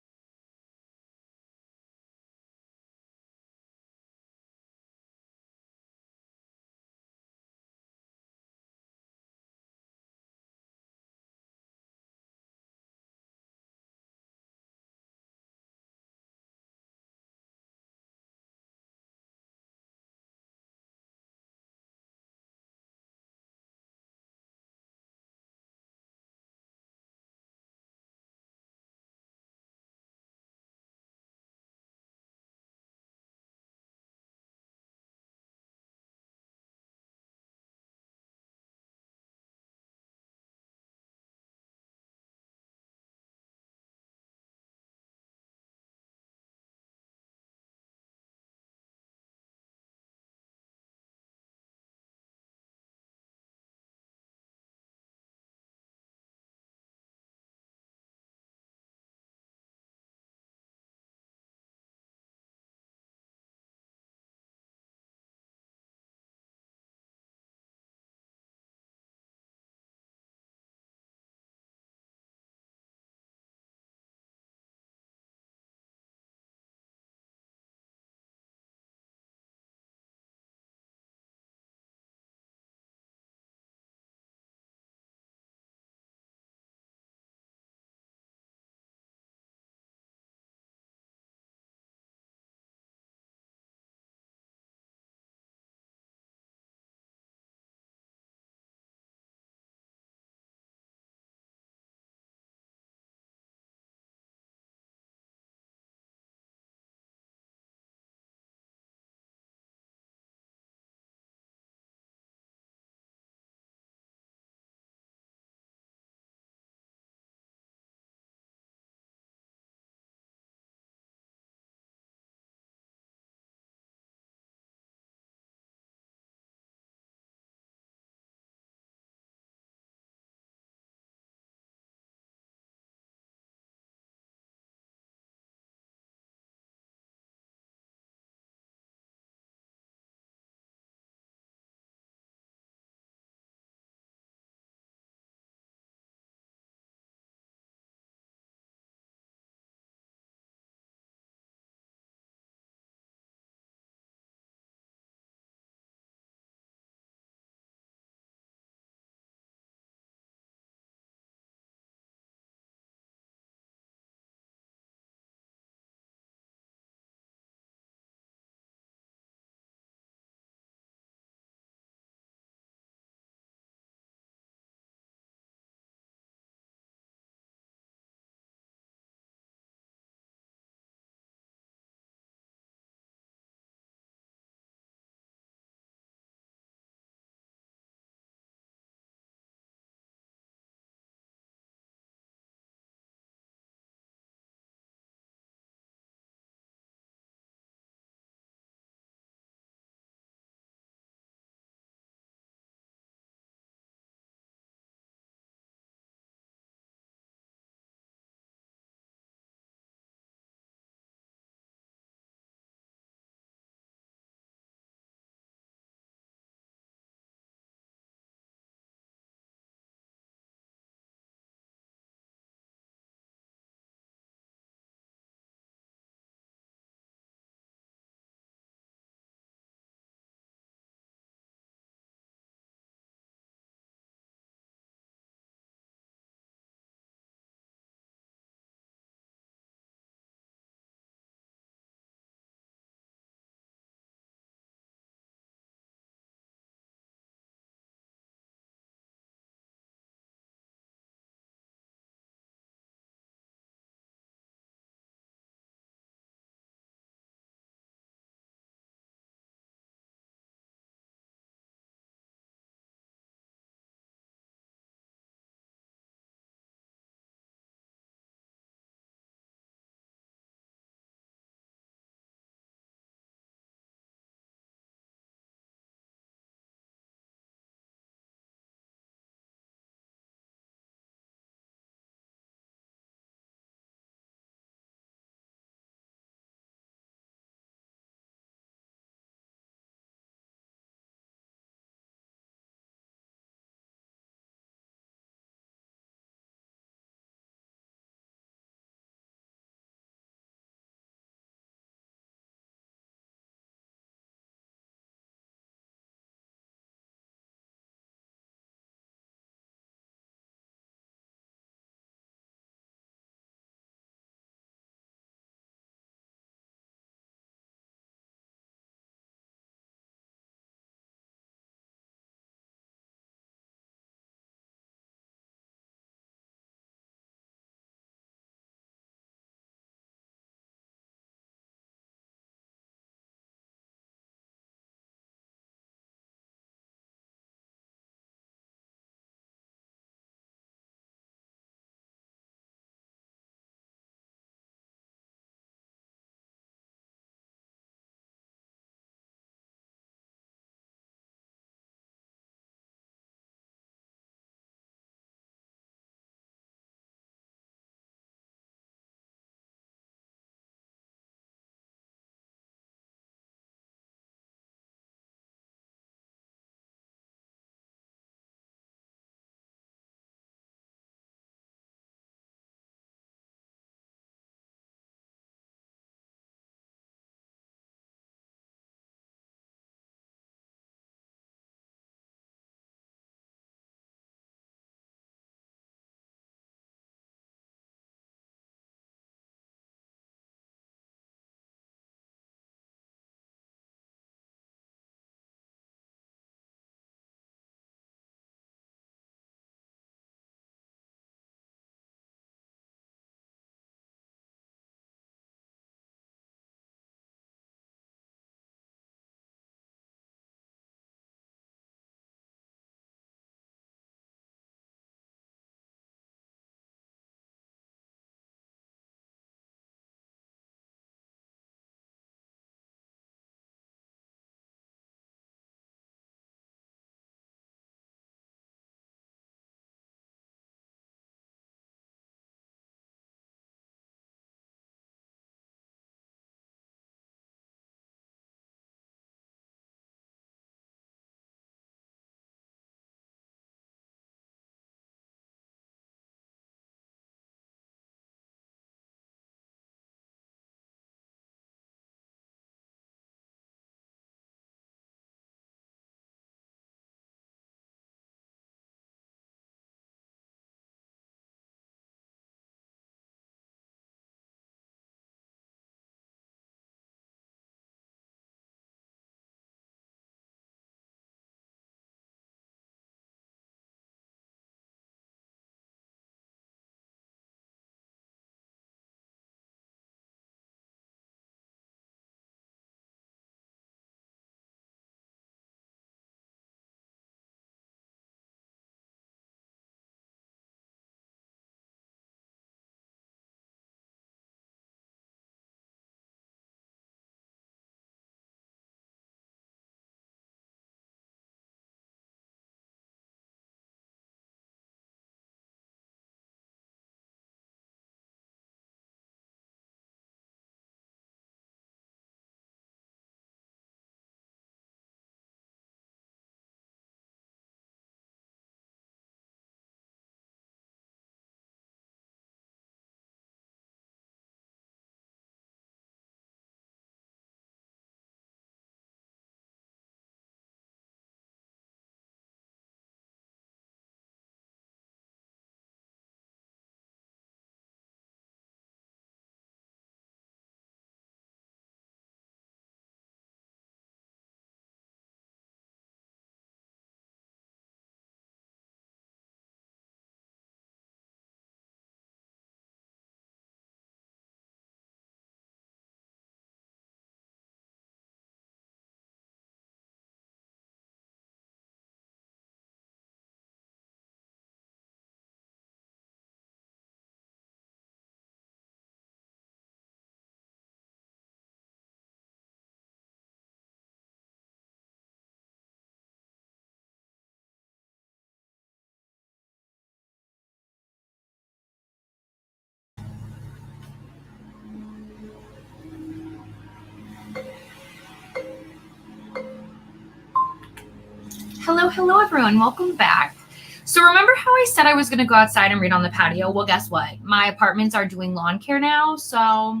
Hello, everyone. Welcome back. So remember how I said I was going to go outside and read on the patio? Well, guess what? My apartments are doing lawn care now, so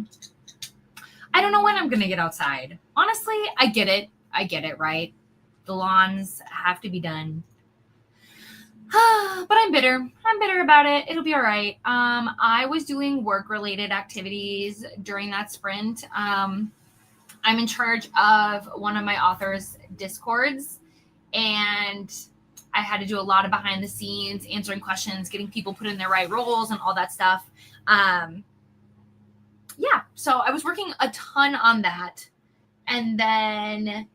I don't know when I'm going to get outside. Honestly, I get it. Right? The lawns have to be done. But I'm bitter. I'm bitter about it. It'll be all right. I was doing work-related activities during that sprint. I'm in charge of one of my author's Discords, and I had to do a lot of behind the scenes, answering questions, getting people put in their right roles and all that stuff. So I was working a ton on that. And then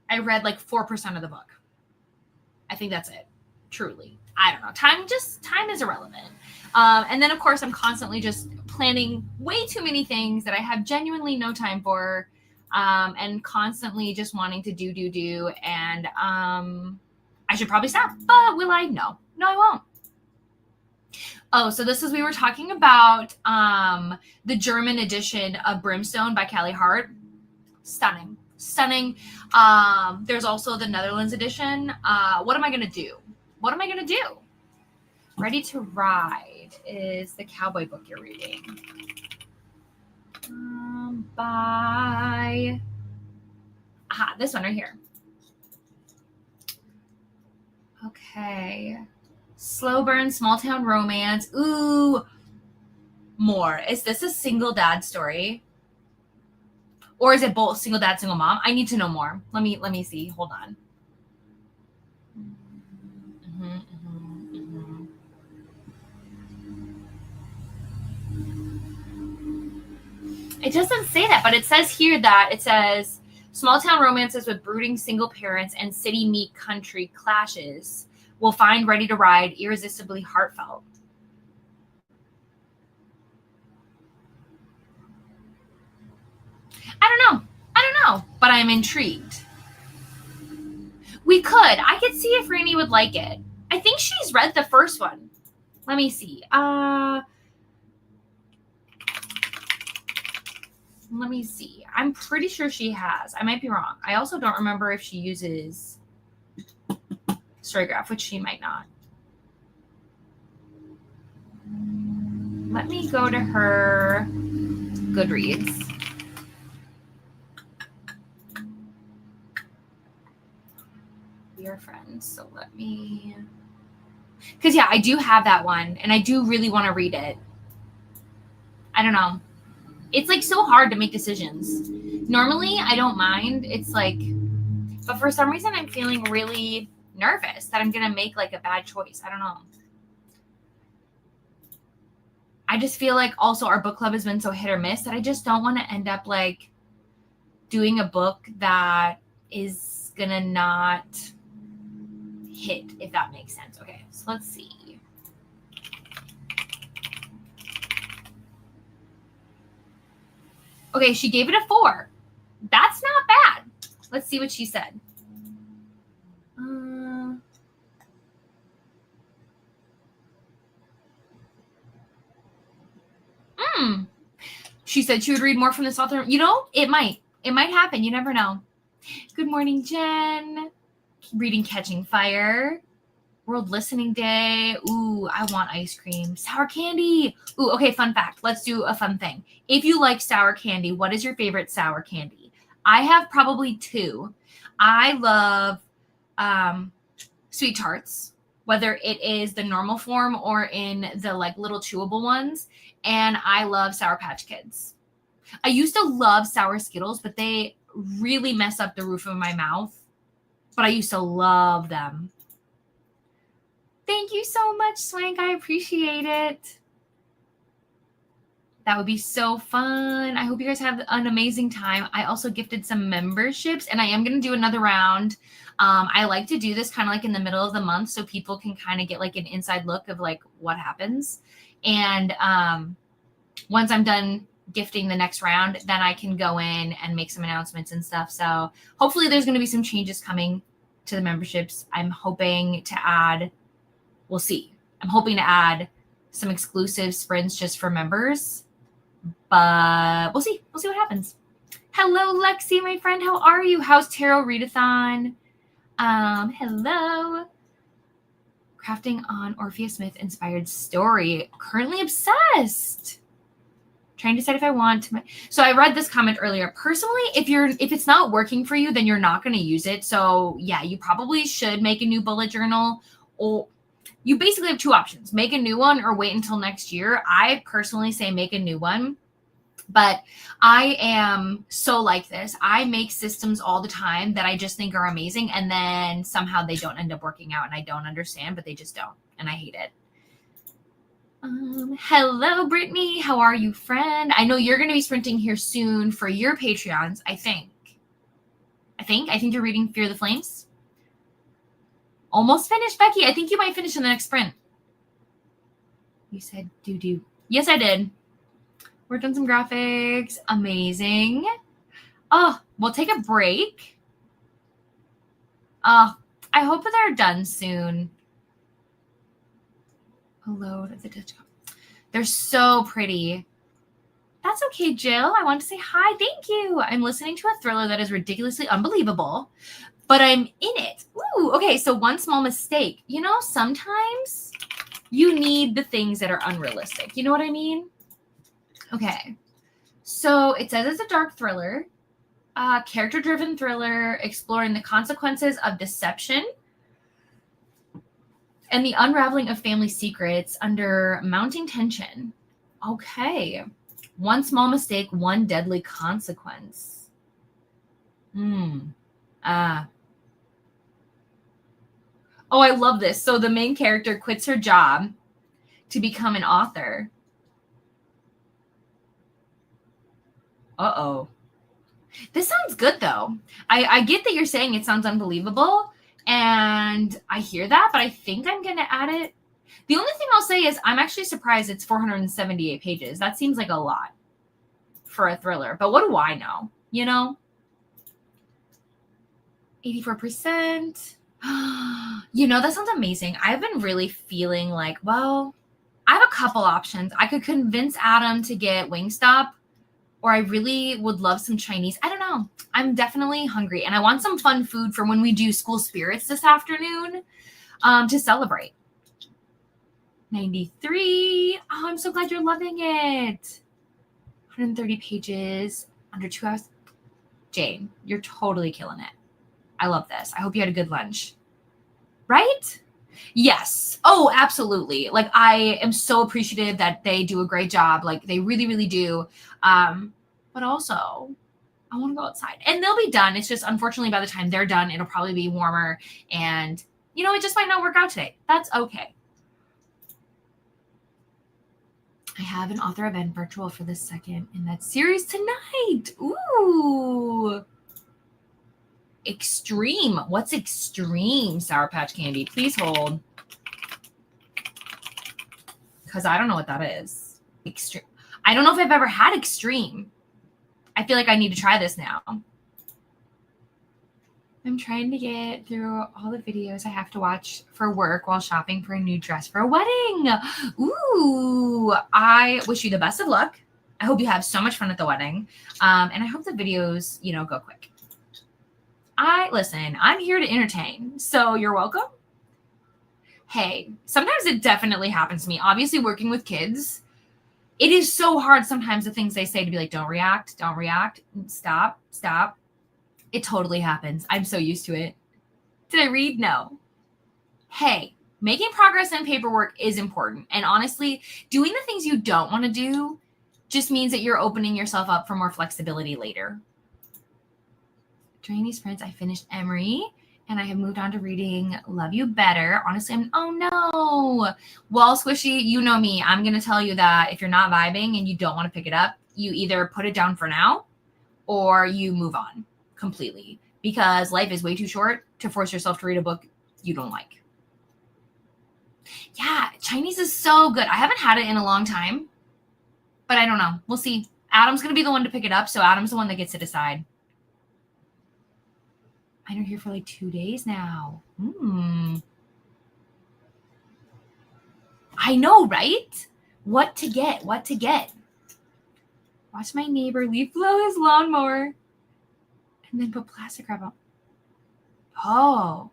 I read like 4% of the book. I think that's it. Truly. I don't know. Time is irrelevant. And then, of course, I'm constantly just planning way too many things that I have genuinely no time for, and constantly just wanting to do. And I should probably stop. But will I? No, I won't. Oh, so we were talking about the German edition of Brimstone by Callie Hart. Stunning. There's also the Netherlands edition. What am I going to do? Ready to Ride is the cowboy book you're reading. By... this one right here. Okay. Slow burn, small town romance. Ooh. More. Is this a single dad story? Or is it both single dad, single mom? I need to know more. Let me see. Hold on. It doesn't say that, but it says here small town romances with brooding single parents and city meet country clashes will find Ready to Ride irresistibly heartfelt. I don't know, but I'm intrigued. I could see if Rainey would like it. I think she's read the first one. Let me see. Let me see. I'm pretty sure she has. I might be wrong. I also don't remember if she uses Storygraph, which she might not. Let me go to her Goodreads. We are friends, so let me... Because, yeah, I do have that one, and I do really want to read it. I don't know. It's like so hard to make decisions. Normally, I don't mind. It's like, but for some reason, I'm feeling really nervous that I'm going to make like a bad choice. I don't know. I just feel like also our book club has been so hit or miss that I just don't want to end up like doing a book that is going to not hit, if that makes sense. Okay, so let's see. Okay, she gave it a 4. That's not bad. Let's see what she said. She said she would read more from this author. You know, it might happen. You never know. Good morning, Jen. Reading Catching Fire. World Listening Day. Ooh, I want ice cream. Sour candy. Ooh, okay, fun fact. Let's do a fun thing. If you like sour candy, what is your favorite sour candy? I have probably 2. I love Sweet Tarts, whether it is the normal form or in the like little chewable ones. And I love Sour Patch Kids. I used to love sour Skittles, but they really mess up the roof of my mouth. But I used to love them. Thank you so much, Swank. I appreciate it. That would be so fun. I hope you guys have an amazing time. I also gifted some memberships, and I am going to do another round. I like to do this kind of like in the middle of the month so people can kind of get like an inside look of like what happens. And once I'm done gifting the next round, then I can go in and make some announcements and stuff. So hopefully there's going to be some changes coming to the memberships. I'm hoping to add, we'll see. I'm hoping to add some exclusive sprints just for members, but we'll see. We'll see what happens. Hello, Lexi, my friend. How are you? How's Tarot Readathon? Hello. Crafting on Orpheus Smith inspired story. Currently obsessed. Trying to decide if I want to. So I read this comment earlier. Personally, if it's not working for you, then you're not going to use it. So yeah, you probably should make a new bullet journal, or you basically have two options: make a new one or wait until next year. I personally say make a new one. But I am so like this. I make systems all the time that I just think are amazing, and then somehow they don't end up working out, and I don't understand, but they just don't, and I hate it. Hello, Brittany. How are you, friend? I know you're going to be sprinting here soon for your Patreons, I think. I think you're reading Fear the Flames. Almost finished, Becky. I think you might finish in the next sprint. You said doo-doo. Yes, I did. Worked on some graphics. Amazing. Oh, we'll take a break. I hope they're done soon. Hello to the Dutch. They're so pretty. That's okay, Jill. I want to say hi. Thank you. I'm listening to a thriller that is ridiculously unbelievable, but I'm in it. Ooh, okay. So one small mistake. You know, sometimes you need the things that are unrealistic. You know what I mean? Okay. So it says it's a dark thriller, character-driven thriller exploring the consequences of deception and the unraveling of family secrets under mounting tension. Okay. One small mistake, one deadly consequence. Oh, I love this. So the main character quits her job to become an author. Uh-oh. This sounds good, though. I get that you're saying it sounds unbelievable, and I hear that, but I think I'm going to add it. The only thing I'll say is I'm actually surprised it's 478 pages. That seems like a lot for a thriller, but what do I know? You know? 84%. You know, that sounds amazing. I've been really feeling like, well, I have a couple options. I could convince Adam to get Wingstop, or I really would love some Chinese. I don't know. I'm definitely hungry, and I want some fun food for when we do school spirits this afternoon to celebrate. 93. Oh, I'm so glad you're loving it. 130 pages, under 2 hours. Jane, you're totally killing it. I love this. I hope you had a good lunch. Right? Yes. Oh, absolutely. Like, I am so appreciative that they do a great job. Like, they really, really do. But also, I want to go outside. And they'll be done. It's just, unfortunately, by the time they're done, it'll probably be warmer. And, you know, it just might not work out today. That's okay. I have an author event virtual for the second in that series tonight. Ooh. Extreme. What's extreme, Sour Patch Candy? Please hold. Because I don't know what that is. Extreme. I don't know if I've ever had extreme. I feel like I need to try this now. I'm trying to get through all the videos I have to watch for work while shopping for a new dress for a wedding. Ooh, I wish you the best of luck. I hope you have so much fun at the wedding. And I hope the videos, you know, go quick. Listen, I'm here to entertain, so you're welcome. Hey, sometimes it definitely happens to me. Obviously, working with kids, it is so hard sometimes the things they say to be like, don't react, stop. It totally happens. I'm so used to it. Did I read? No. Hey, making progress in paperwork is important. And honestly, doing the things you don't want to do just means that you're opening yourself up for more flexibility later. During these sprints, I finished Emery, and I have moved on to reading Love You Better. Honestly, oh no. Well, Squishy, you know me. I'm going to tell you that if you're not vibing and you don't want to pick it up, you either put it down for now or you move on completely, because life is way too short to force yourself to read a book you don't like. Yeah, Chinese is so good. I haven't had it in a long time, but I don't know. We'll see. Adam's going to be the one to pick it up, so Adam's the one that gets to decide. Mine are here for like 2 days now. I know, right? What to get? Watch my neighbor leaf blow his lawnmower and then put plastic wrap on. Oh,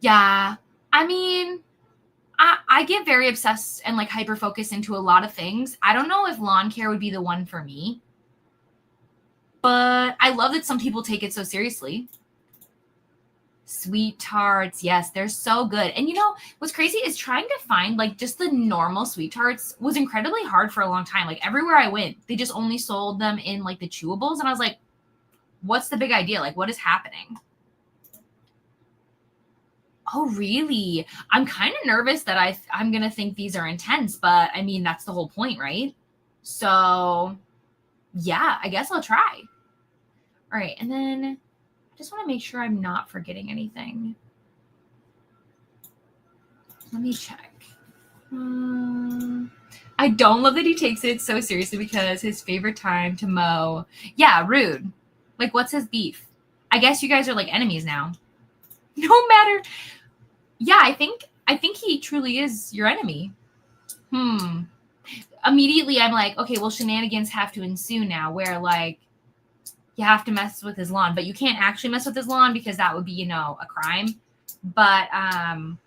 yeah. I mean, I get very obsessed and like hyper focused into a lot of things. I don't know if lawn care would be the one for me, but I love that some people take it so seriously. Sweet tarts, yes, they're so good. And you know what's crazy is trying to find like just the normal sweet tarts was incredibly hard for a long time. Like everywhere I went, they just only sold them in like the chewables, and I was like, "What's the big idea? Like, what is happening?" Oh, really? I'm kind of nervous that I'm gonna think these are intense, but I mean that's the whole point, right? So yeah, I guess I'll try. All right, and then I just want to make sure I'm not forgetting anything. Let me check. I don't love that he takes it so seriously because his favorite time to mow. Yeah, rude. Like, what's his beef? I guess you guys are like enemies now. No matter. Yeah, I think he truly is your enemy. Immediately, I'm like, okay, well, shenanigans have to ensue now, where like you have to mess with his lawn, but you can't actually mess with his lawn because that would be, a crime. But mhm,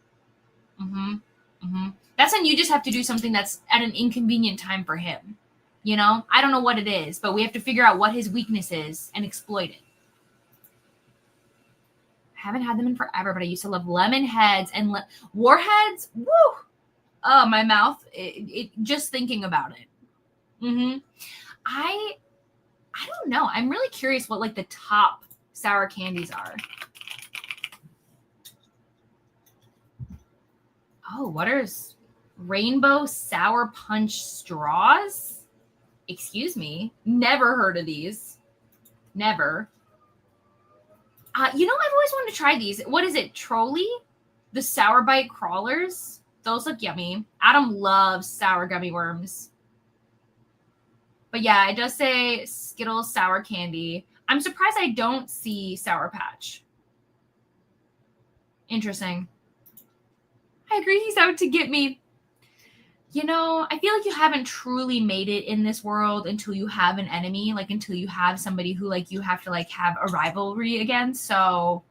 mhm. That's when you just have to do something that's at an inconvenient time for him. I don't know what it is, but we have to figure out what his weakness is and exploit it. I haven't had them in forever, but I used to love lemon heads and warheads. Woo! Oh, my mouth. It just thinking about it. I I don't know. I'm really curious what like the top sour candies are. Oh, what are rainbow sour punch straws? Excuse me. Never heard of these. Never. I've always wanted to try these. What is it? Trolley? The sour bite crawlers? Those look yummy. Adam loves sour gummy worms. But yeah, it does say Skittles sour candy. I'm surprised I don't see Sour Patch. Interesting. I agree he's out to get me. I feel like you haven't truly made it in this world until you have an enemy, like until you have somebody who like you have to like have a rivalry against. So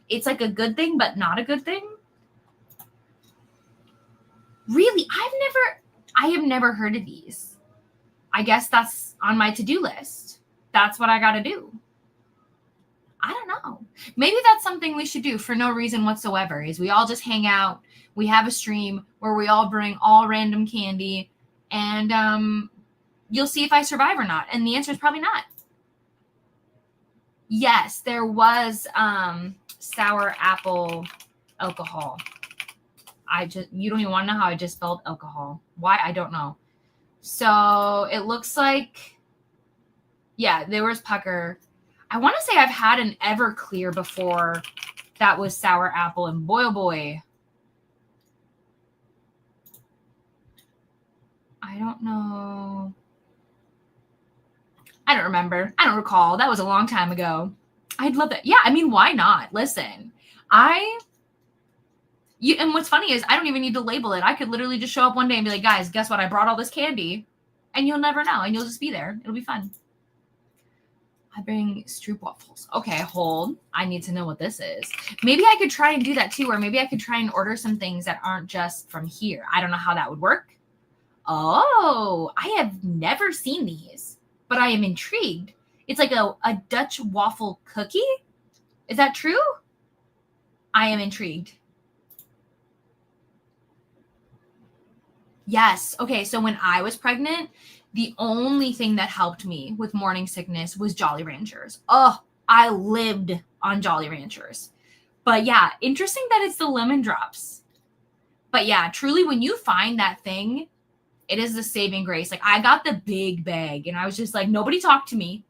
it's like a good thing, but not a good thing. Really, I have never heard of these. I guess that's on my to-do list. That's what I got to do. I don't know. Maybe that's something we should do for no reason whatsoever, is we all just hang out. We have a stream where we all bring all random candy, and you'll see if I survive or not. And the answer is probably not. Yes, there was sour apple alcohol. You don't even want to know how I just spelled alcohol. Why? I don't know. So it looks like, yeah, there was pucker. I want to say I've had an Everclear before that was sour apple, and boy, oh boy. I don't know. I don't remember. I don't recall. That was a long time ago. I'd love that. Yeah, I mean, why not? Listen, and what's funny is I don't even need to label it. I could literally just show up one day and be like, guys, guess what? I brought all this candy. And you'll never know. And you'll just be there. It'll be fun. I bring stroop waffles. Okay, hold. I need to know what this is. Maybe I could try and do that too, or maybe I could try and order some things that aren't just from here. I don't know how that would work. Oh, I have never seen these, but I am intrigued. It's like a Dutch waffle cookie. Is that true? I am intrigued. Yes. Okay, so when I was pregnant, the only thing that helped me with morning sickness was Jolly Ranchers. Oh, I lived on Jolly Ranchers. But yeah, interesting that it's the lemon drops. But yeah, truly, when you find that thing, it is the saving grace. Like, I got the big bag, and I was just like, nobody talk to me.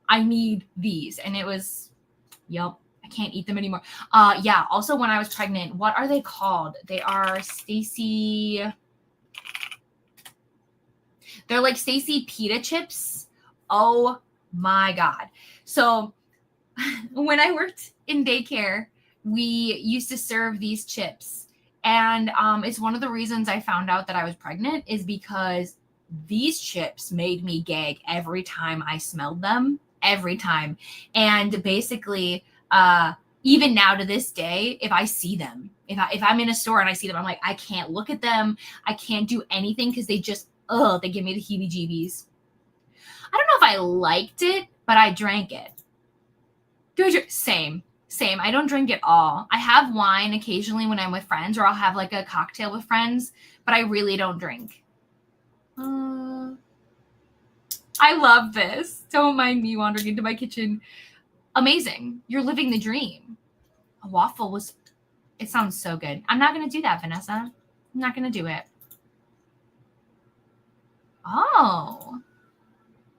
I need these. And it was, yep, I can't eat them anymore. Yeah, also when I was pregnant, what are they called? They are Stacy... They're like Stacy pita chips. Oh my God. So when I worked in daycare, we used to serve these chips. And it's one of the reasons I found out that I was pregnant is because these chips made me gag every time I smelled them. Every time. And basically, Even now to this day, if I see them, if I'm in a store and I see them, I'm like, I can't look at them. I can't do anything because they just, they give me the heebie-jeebies. I don't know if I liked it, but I drank it. Same. I don't drink at all. I have wine occasionally when I'm with friends, or I'll have like a cocktail with friends, but I really don't drink. I love this. Don't mind me wandering into my kitchen. Amazing. You're living the dream. A waffle it sounds so good. I'm not going to do that, Vanessa. I'm not going to do it. Oh.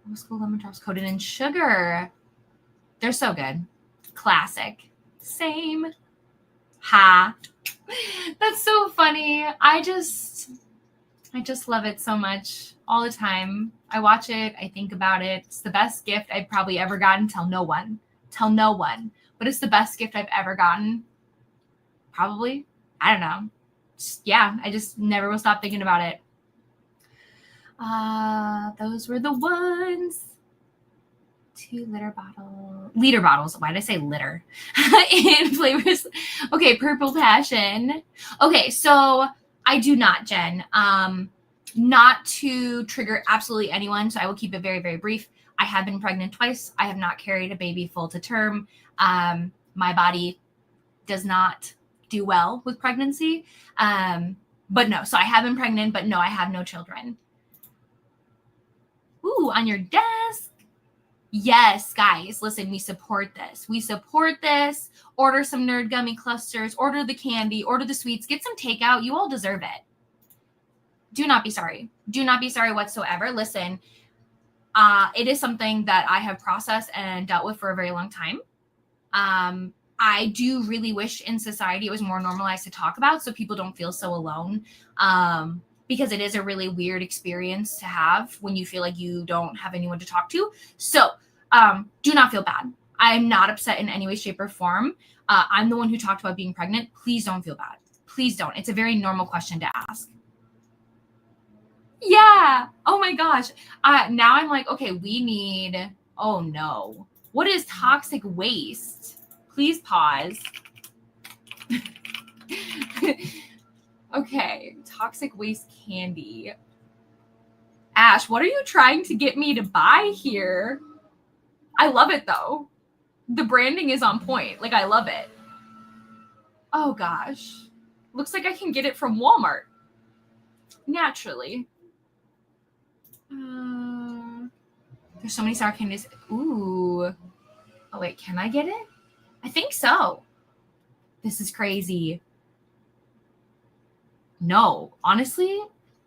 Old school lemon drops coated in sugar. They're so good. Classic. Same. Ha. That's so funny. I just love it so much all the time. I watch it. I think about it. It's the best gift I've probably ever gotten. Tell no one. But it's the best gift I've ever gotten. Probably. I don't know. I just never will stop thinking about it. Those were the ones. 2 liter bottles. Why did I say litter? In flavors. Okay, purple passion. Okay, so I do not, Jen. Not to trigger absolutely anyone, so I will keep it very, very brief. I have been pregnant twice. I have not carried a baby full to term. My body does not do well with pregnancy. But no, so I have been pregnant, but no, I have no children. Ooh, on your desk. Yes, guys, listen, we support this. Order some Nerd Gummy clusters, order the candy, order the sweets, get some takeout. You all deserve it. Do not be sorry. Do not be sorry whatsoever. Listen, it is something that I have processed and dealt with for a very long time. I do really wish in society it was more normalized to talk about so people don't feel so alone. Because it is a really weird experience to have when you feel like you don't have anyone to talk to. So do not feel bad. I'm not upset in any way, shape, or form. I'm the one who talked about being pregnant. Please don't feel bad. Please don't. It's a very normal question to ask. Yeah. Oh my gosh. Now I'm like, okay, oh no. What is toxic waste? Please pause. Okay, toxic waste candy. Ash, what are you trying to get me to buy here? I love it though. The branding is on point. Like, I love it. Oh gosh. Looks like I can get it from Walmart. Naturally. There's so many sour candies. Ooh. Oh wait, can I get it? I think so. This is crazy. No, honestly,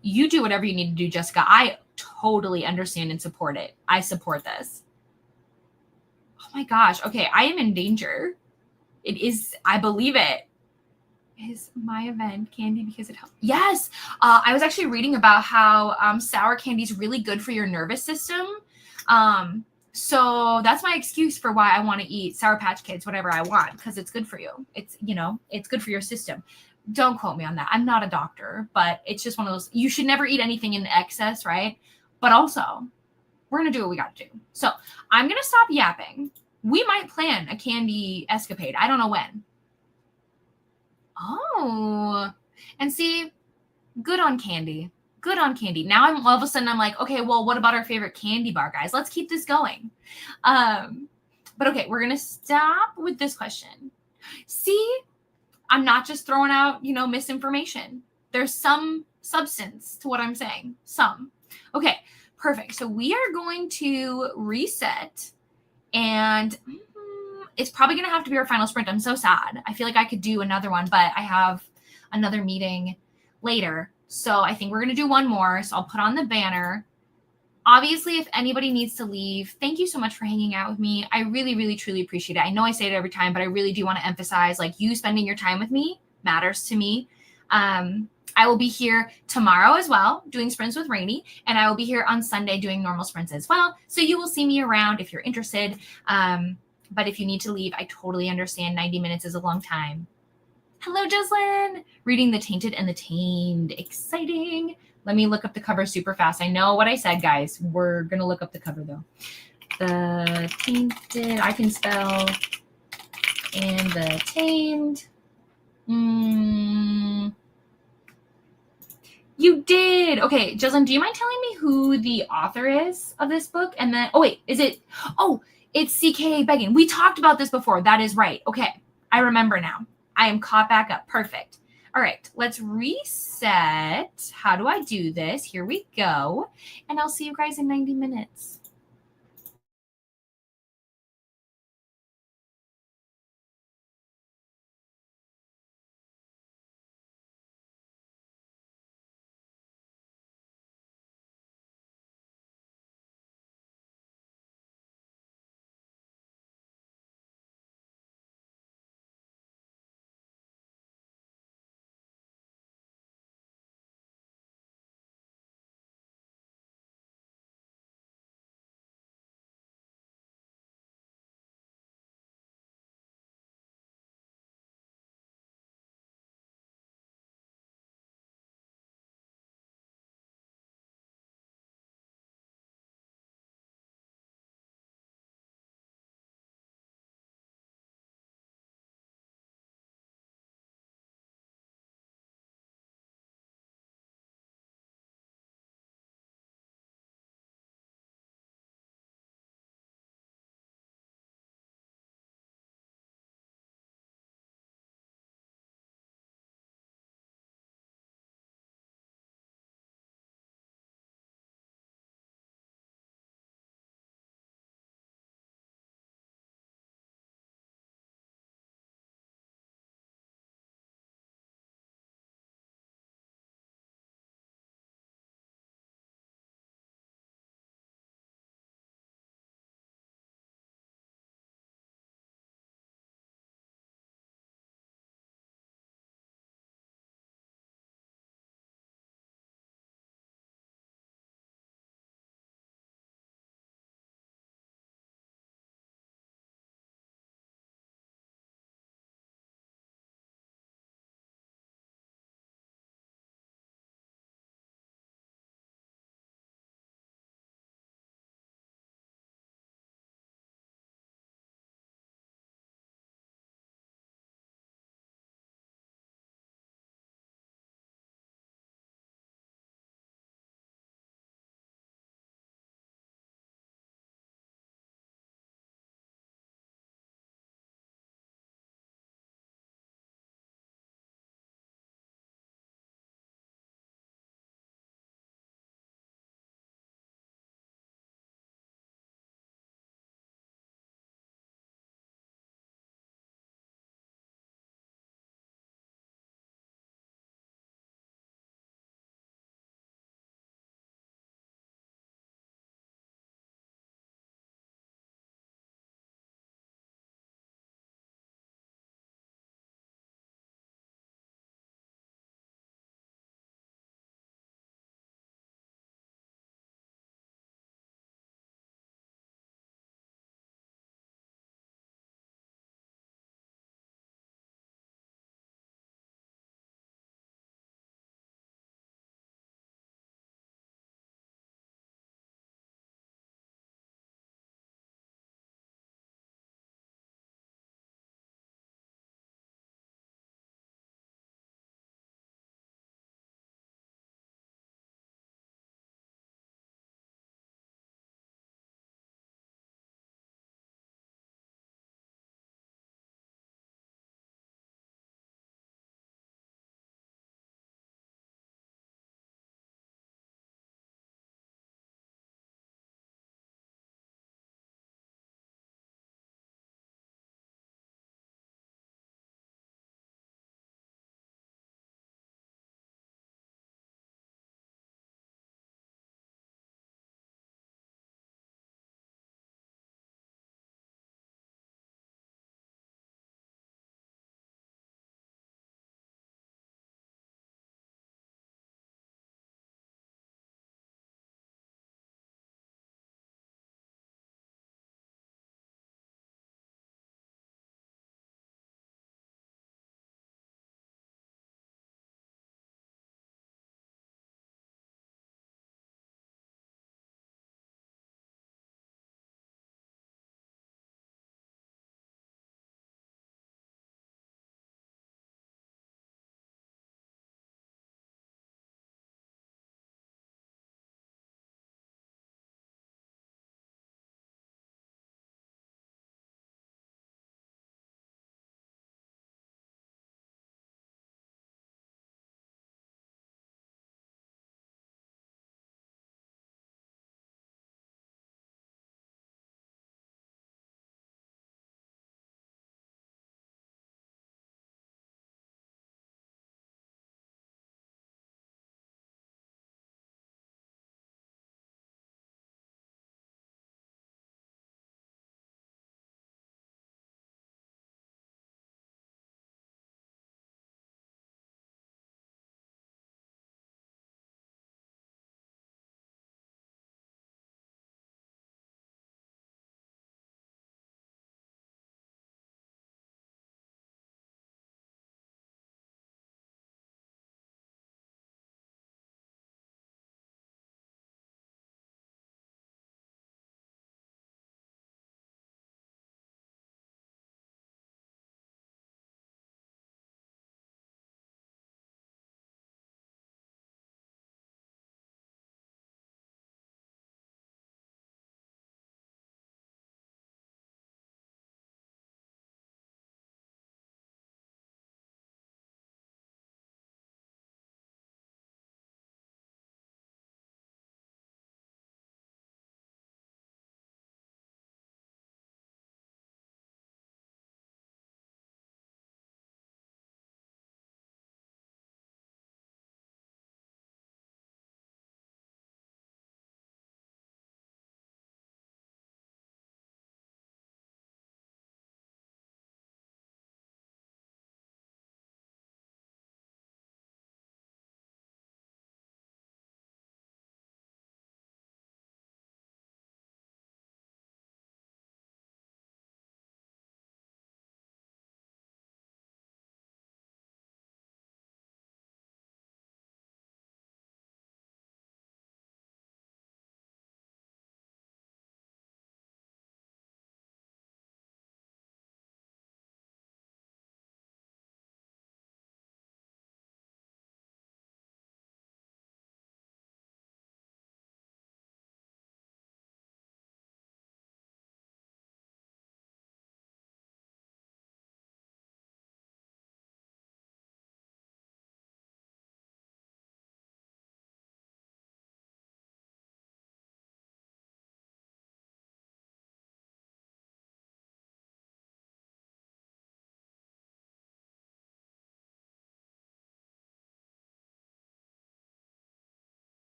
you do whatever you need to do, Jessica. I totally understand and support it. I support this. Oh my gosh. Okay, I am in danger. It is, I believe it. Is my event candy because it helps? Yes. I was actually reading about how sour candy is really good for your nervous system. So that's my excuse for why I want to eat Sour Patch Kids, whatever I want, because it's good for you. It's, it's good for your system. Don't quote me on that. I'm not a doctor, but it's just one of those, you should never eat anything in excess, right? But also, we're going to do what we got to do. So I'm going to stop yapping. We might plan a candy escapade. I don't know when. Oh, and see, good on candy. Good on candy. Now I'm all of a sudden I'm like, okay, well, what about our favorite candy bar, guys? Let's keep this going. But okay, we're going to stop with this question. See, I'm not just throwing out, misinformation. There's some substance to what I'm saying. Some. Okay, perfect. So we are going to reset, and it's probably going to have to be our final sprint. I'm so sad. I feel like I could do another one, but I have another meeting later. So I think we're going to do one more. So I'll put on the banner. Obviously, if anybody needs to leave, thank you so much for hanging out with me. I really, really, truly appreciate it. I know I say it every time, but I really do want to emphasize, like, you spending your time with me matters to me. I will be here tomorrow as well, doing sprints with Rainey, and I will be here on Sunday doing normal sprints as well. So you will see me around if you're interested. But if you need to leave, I totally understand. 90 minutes is a long time. Hello, Jocelyn. Reading The Tainted and the Tamed. Exciting. Let me look up the cover super fast. I know what I said, guys. We're going to look up the cover, though. The Tainted. I can spell. and the Tamed. You did. Okay, Jocelyn, do you mind telling me who the author is of this book? And then, it's C.K. Beggin. We talked about this before. That is right. Okay, I remember now. I am caught back up. Perfect. All right, let's reset. How do I do this? Here we go. And I'll see you guys in 90 minutes.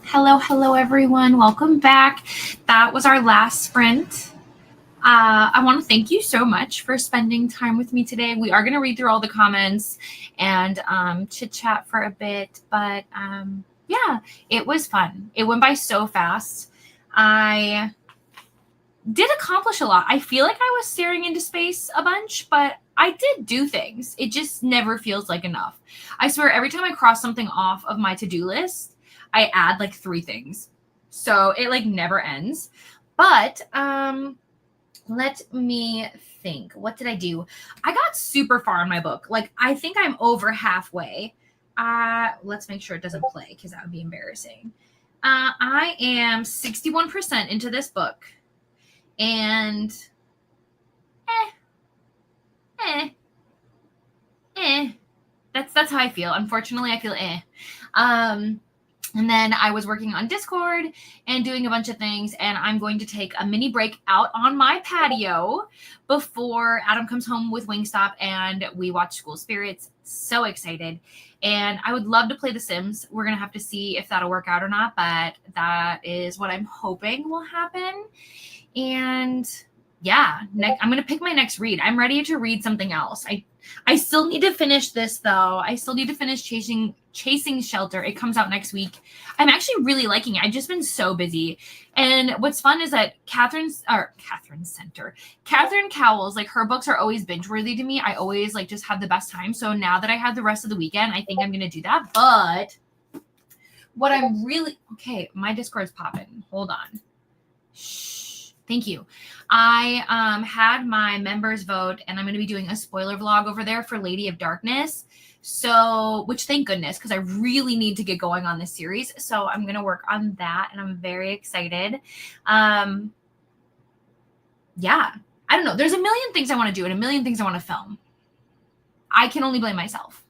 Hello, everyone. Welcome back. That was our last sprint. I want to thank you so much for spending time with me today. We are going to read through all the comments and chit chat for a bit, but yeah, it was fun. It went by so fast. I did accomplish a lot. I feel like I was staring into space a bunch, but I did do things. It just never feels like enough. I swear, every time I cross something off of my to-do list, I add like 3 things. So it like never ends. But let me think. What did I do? I got super far in my book. Like, I think I'm over halfway. Let's make sure it doesn't play because that would be embarrassing. I am 61% into this book. And that's how I feel. Unfortunately, I feel and then I was working on Discord and doing a bunch of things, and I'm going to take a mini break out on my patio before Adam comes home with Wingstop and we watch School Spirits. So excited. And I would love to play The Sims. We're going to have to see if that'll work out or not, but that is what I'm hoping will happen. And yeah, I'm going to pick my next read. I'm ready to read something else. I still need to finish this, though. I still need to finish Chasing Shelter. It comes out next week. I'm actually really liking it. I've just been so busy. And what's fun is that Catherine Cowell's, like, her books are always binge-worthy to me. I always, like, just have the best time. So now that I have the rest of the weekend, I think I'm going to do that. But what I'm really... Okay, my Discord's popping. Hold on. Shh. Thank you. I had my members vote, and I'm going to be doing a spoiler vlog over there for Lady of Darkness. So, which thank goodness, because I really need to get going on this series. So I'm going to work on that, and I'm very excited. Yeah, I don't know. There's a million things I want to do and a million things I want to film. I can only blame myself.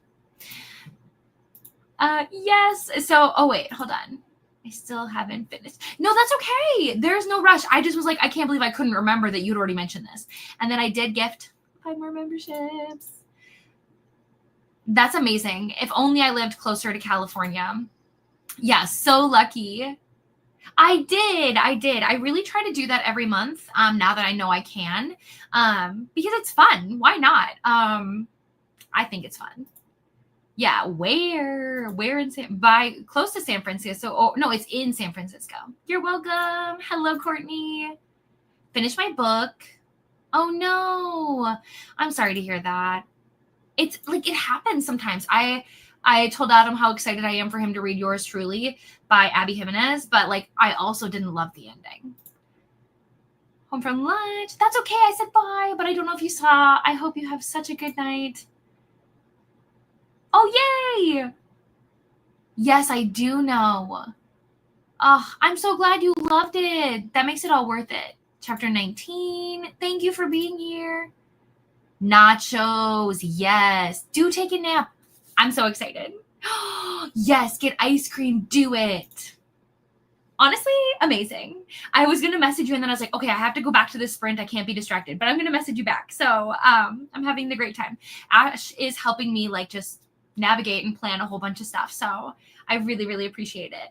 Yes. So, oh wait, hold on. I still haven't finished. No, that's okay. There's no rush. I just was like, I can't believe I couldn't remember that you'd already mentioned this. And then I did gift 5 more memberships. That's amazing. If only I lived closer to California. Yeah, so lucky. I did. I really try to do that every month now that I know I can because it's fun. Why not? I think it's fun. Yeah, where in close to San Francisco. Oh, no, it's in San Francisco. You're welcome. Hello, Courtney. Finish my book. Oh no. I'm sorry to hear that. It's like, it happens sometimes. I told Adam how excited I am for him to read Yours Truly by Abby Jimenez, but like, I also didn't love the ending. Home from lunch. That's okay. I said bye, but I don't know if you saw. I hope you have such a good night. Oh, yay! Yes, I do know. Oh, I'm so glad you loved it. That makes it all worth it. Chapter 19. Thank you for being here. Nachos. Yes. Do take a nap. I'm so excited. Yes, get ice cream. Do it. Honestly, amazing. I was going to message you and then I was like, okay, I have to go back to this sprint. I can't be distracted, but I'm going to message you back. So I'm having the great time. Ash is helping me like just navigate and plan a whole bunch of stuff. So I really, really appreciate it.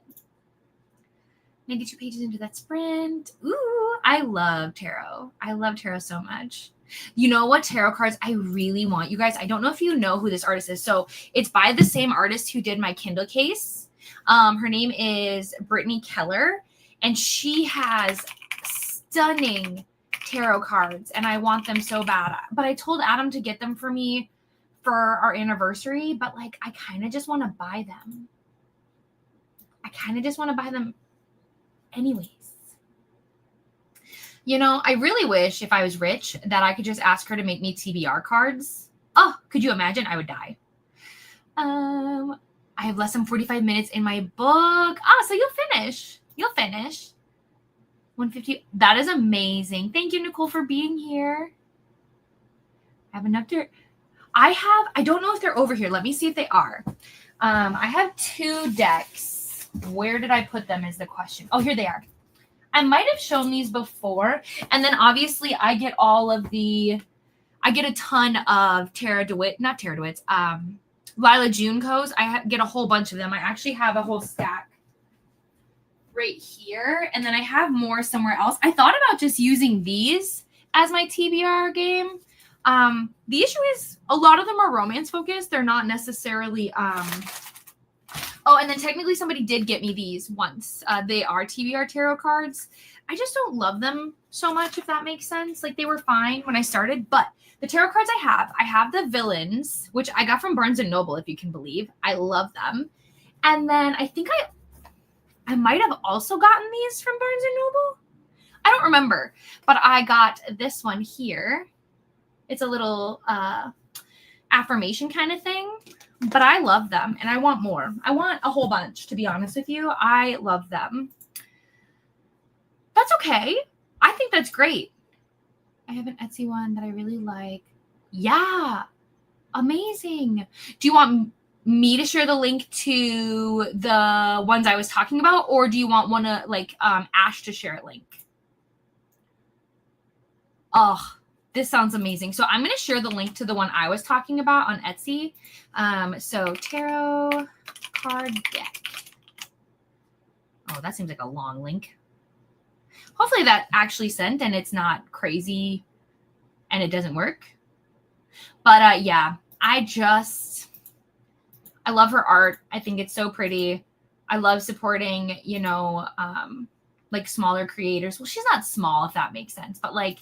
92 pages into that sprint. Ooh, I love tarot. I love tarot so much. You know what tarot cards I really want? You guys, I don't know if you know who this artist is. So it's by the same artist who did my Kindle case. Her name is Brittany Keller, and she has stunning tarot cards, and I want them so bad. But I told Adam to get them for me for our anniversary, but like, I kind of just want to buy them. Anyways. You know, I really wish if I was rich that I could just ask her to make me TBR cards. Oh, could you imagine? I would die. I have less than 45 minutes in my book. So you'll finish. 150. That is amazing. Thank you, Nicole, for being here. I have enough to... I don't know if they're over here. Let me see if they are. I have 2 decks. Where did I put them is the question. Oh, here they are. I might have shown these before. And then obviously I get a ton of Lila Junco's. I get a whole bunch of them. I actually have a whole stack. right here. And then I have more somewhere else. I thought about just using these as my TBR game. The issue is a lot of them are romance focused. They're not necessarily, oh, and then technically somebody did get me these once. They are TBR tarot cards. I just don't love them so much, if that makes sense. Like, they were fine when I started, but the tarot cards I have the villains, which I got from Barnes & Noble, if you can believe. I love them. And then I think I might have also gotten these from Barnes & Noble. I don't remember, but I got this one here. It's a little affirmation kind of thing, but I love them and I want more. I want a whole bunch, to be honest with you. I love them. That's okay. I think that's great. I have an Etsy one that I really like. Yeah, amazing. Do you want me to share the link to the ones I was talking about, or do you want one to Ash to share a link? Oh, this sounds amazing. So I'm going to share the link to the one I was talking about on Etsy. So tarot card deck. Oh, that seems like a long link. Hopefully that actually sent and it's not crazy and it doesn't work. But yeah, I love her art. I think it's so pretty. I love supporting, like smaller creators. Well, she's not small, if that makes sense, but like,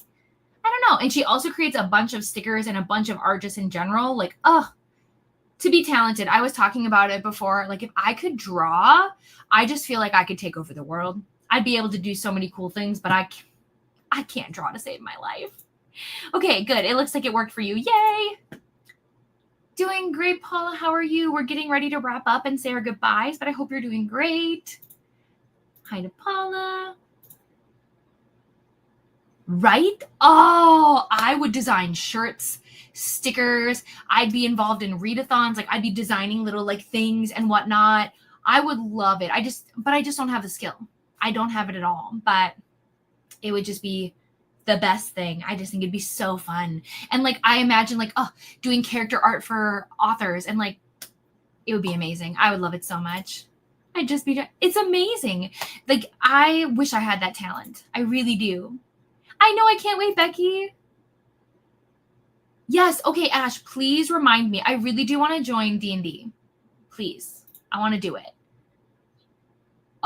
I don't know. And she also creates a bunch of stickers and a bunch of art just in general. Like, to be talented. I was talking about it before. Like, if I could draw, I just feel like I could take over the world. I'd be able to do so many cool things, but I can't draw to save my life. Okay, good. It looks like it worked for you. Yay! Doing great, Paula. How are you? We're getting ready to wrap up and say our goodbyes, but I hope you're doing great. Hi to Paula. Right? Oh, I would design shirts, stickers. I'd be involved in readathons. Like, I'd be designing little like things and whatnot. I would love it. I just don't have the skill. I don't have it at all, but it would just be the best thing. I just think it'd be so fun. And like, I imagine like, doing character art for authors and like, it would be amazing. I would love it so much. It's amazing. Like, I wish I had that talent. I really do. I know. I can't wait, Becky. Yes. Okay, Ash, please remind me. I really do want to join D&D. Please. I want to do it.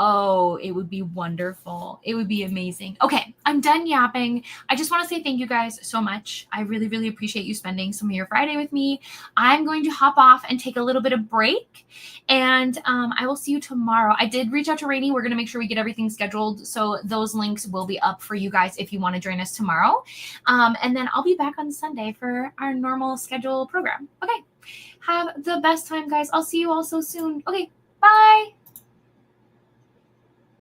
Oh, it would be wonderful. It would be amazing. Okay, I'm done yapping. I just want to say thank you guys so much. I really, really appreciate you spending some of your Friday with me. I'm going to hop off and take a little bit of break, and I will see you tomorrow. I did reach out to Rainey. We're going to make sure we get everything scheduled, so those links will be up for you guys if you want to join us tomorrow. And then I'll be back on Sunday for our normal schedule program. Okay, have the best time, guys. I'll see you all so soon. Okay, bye.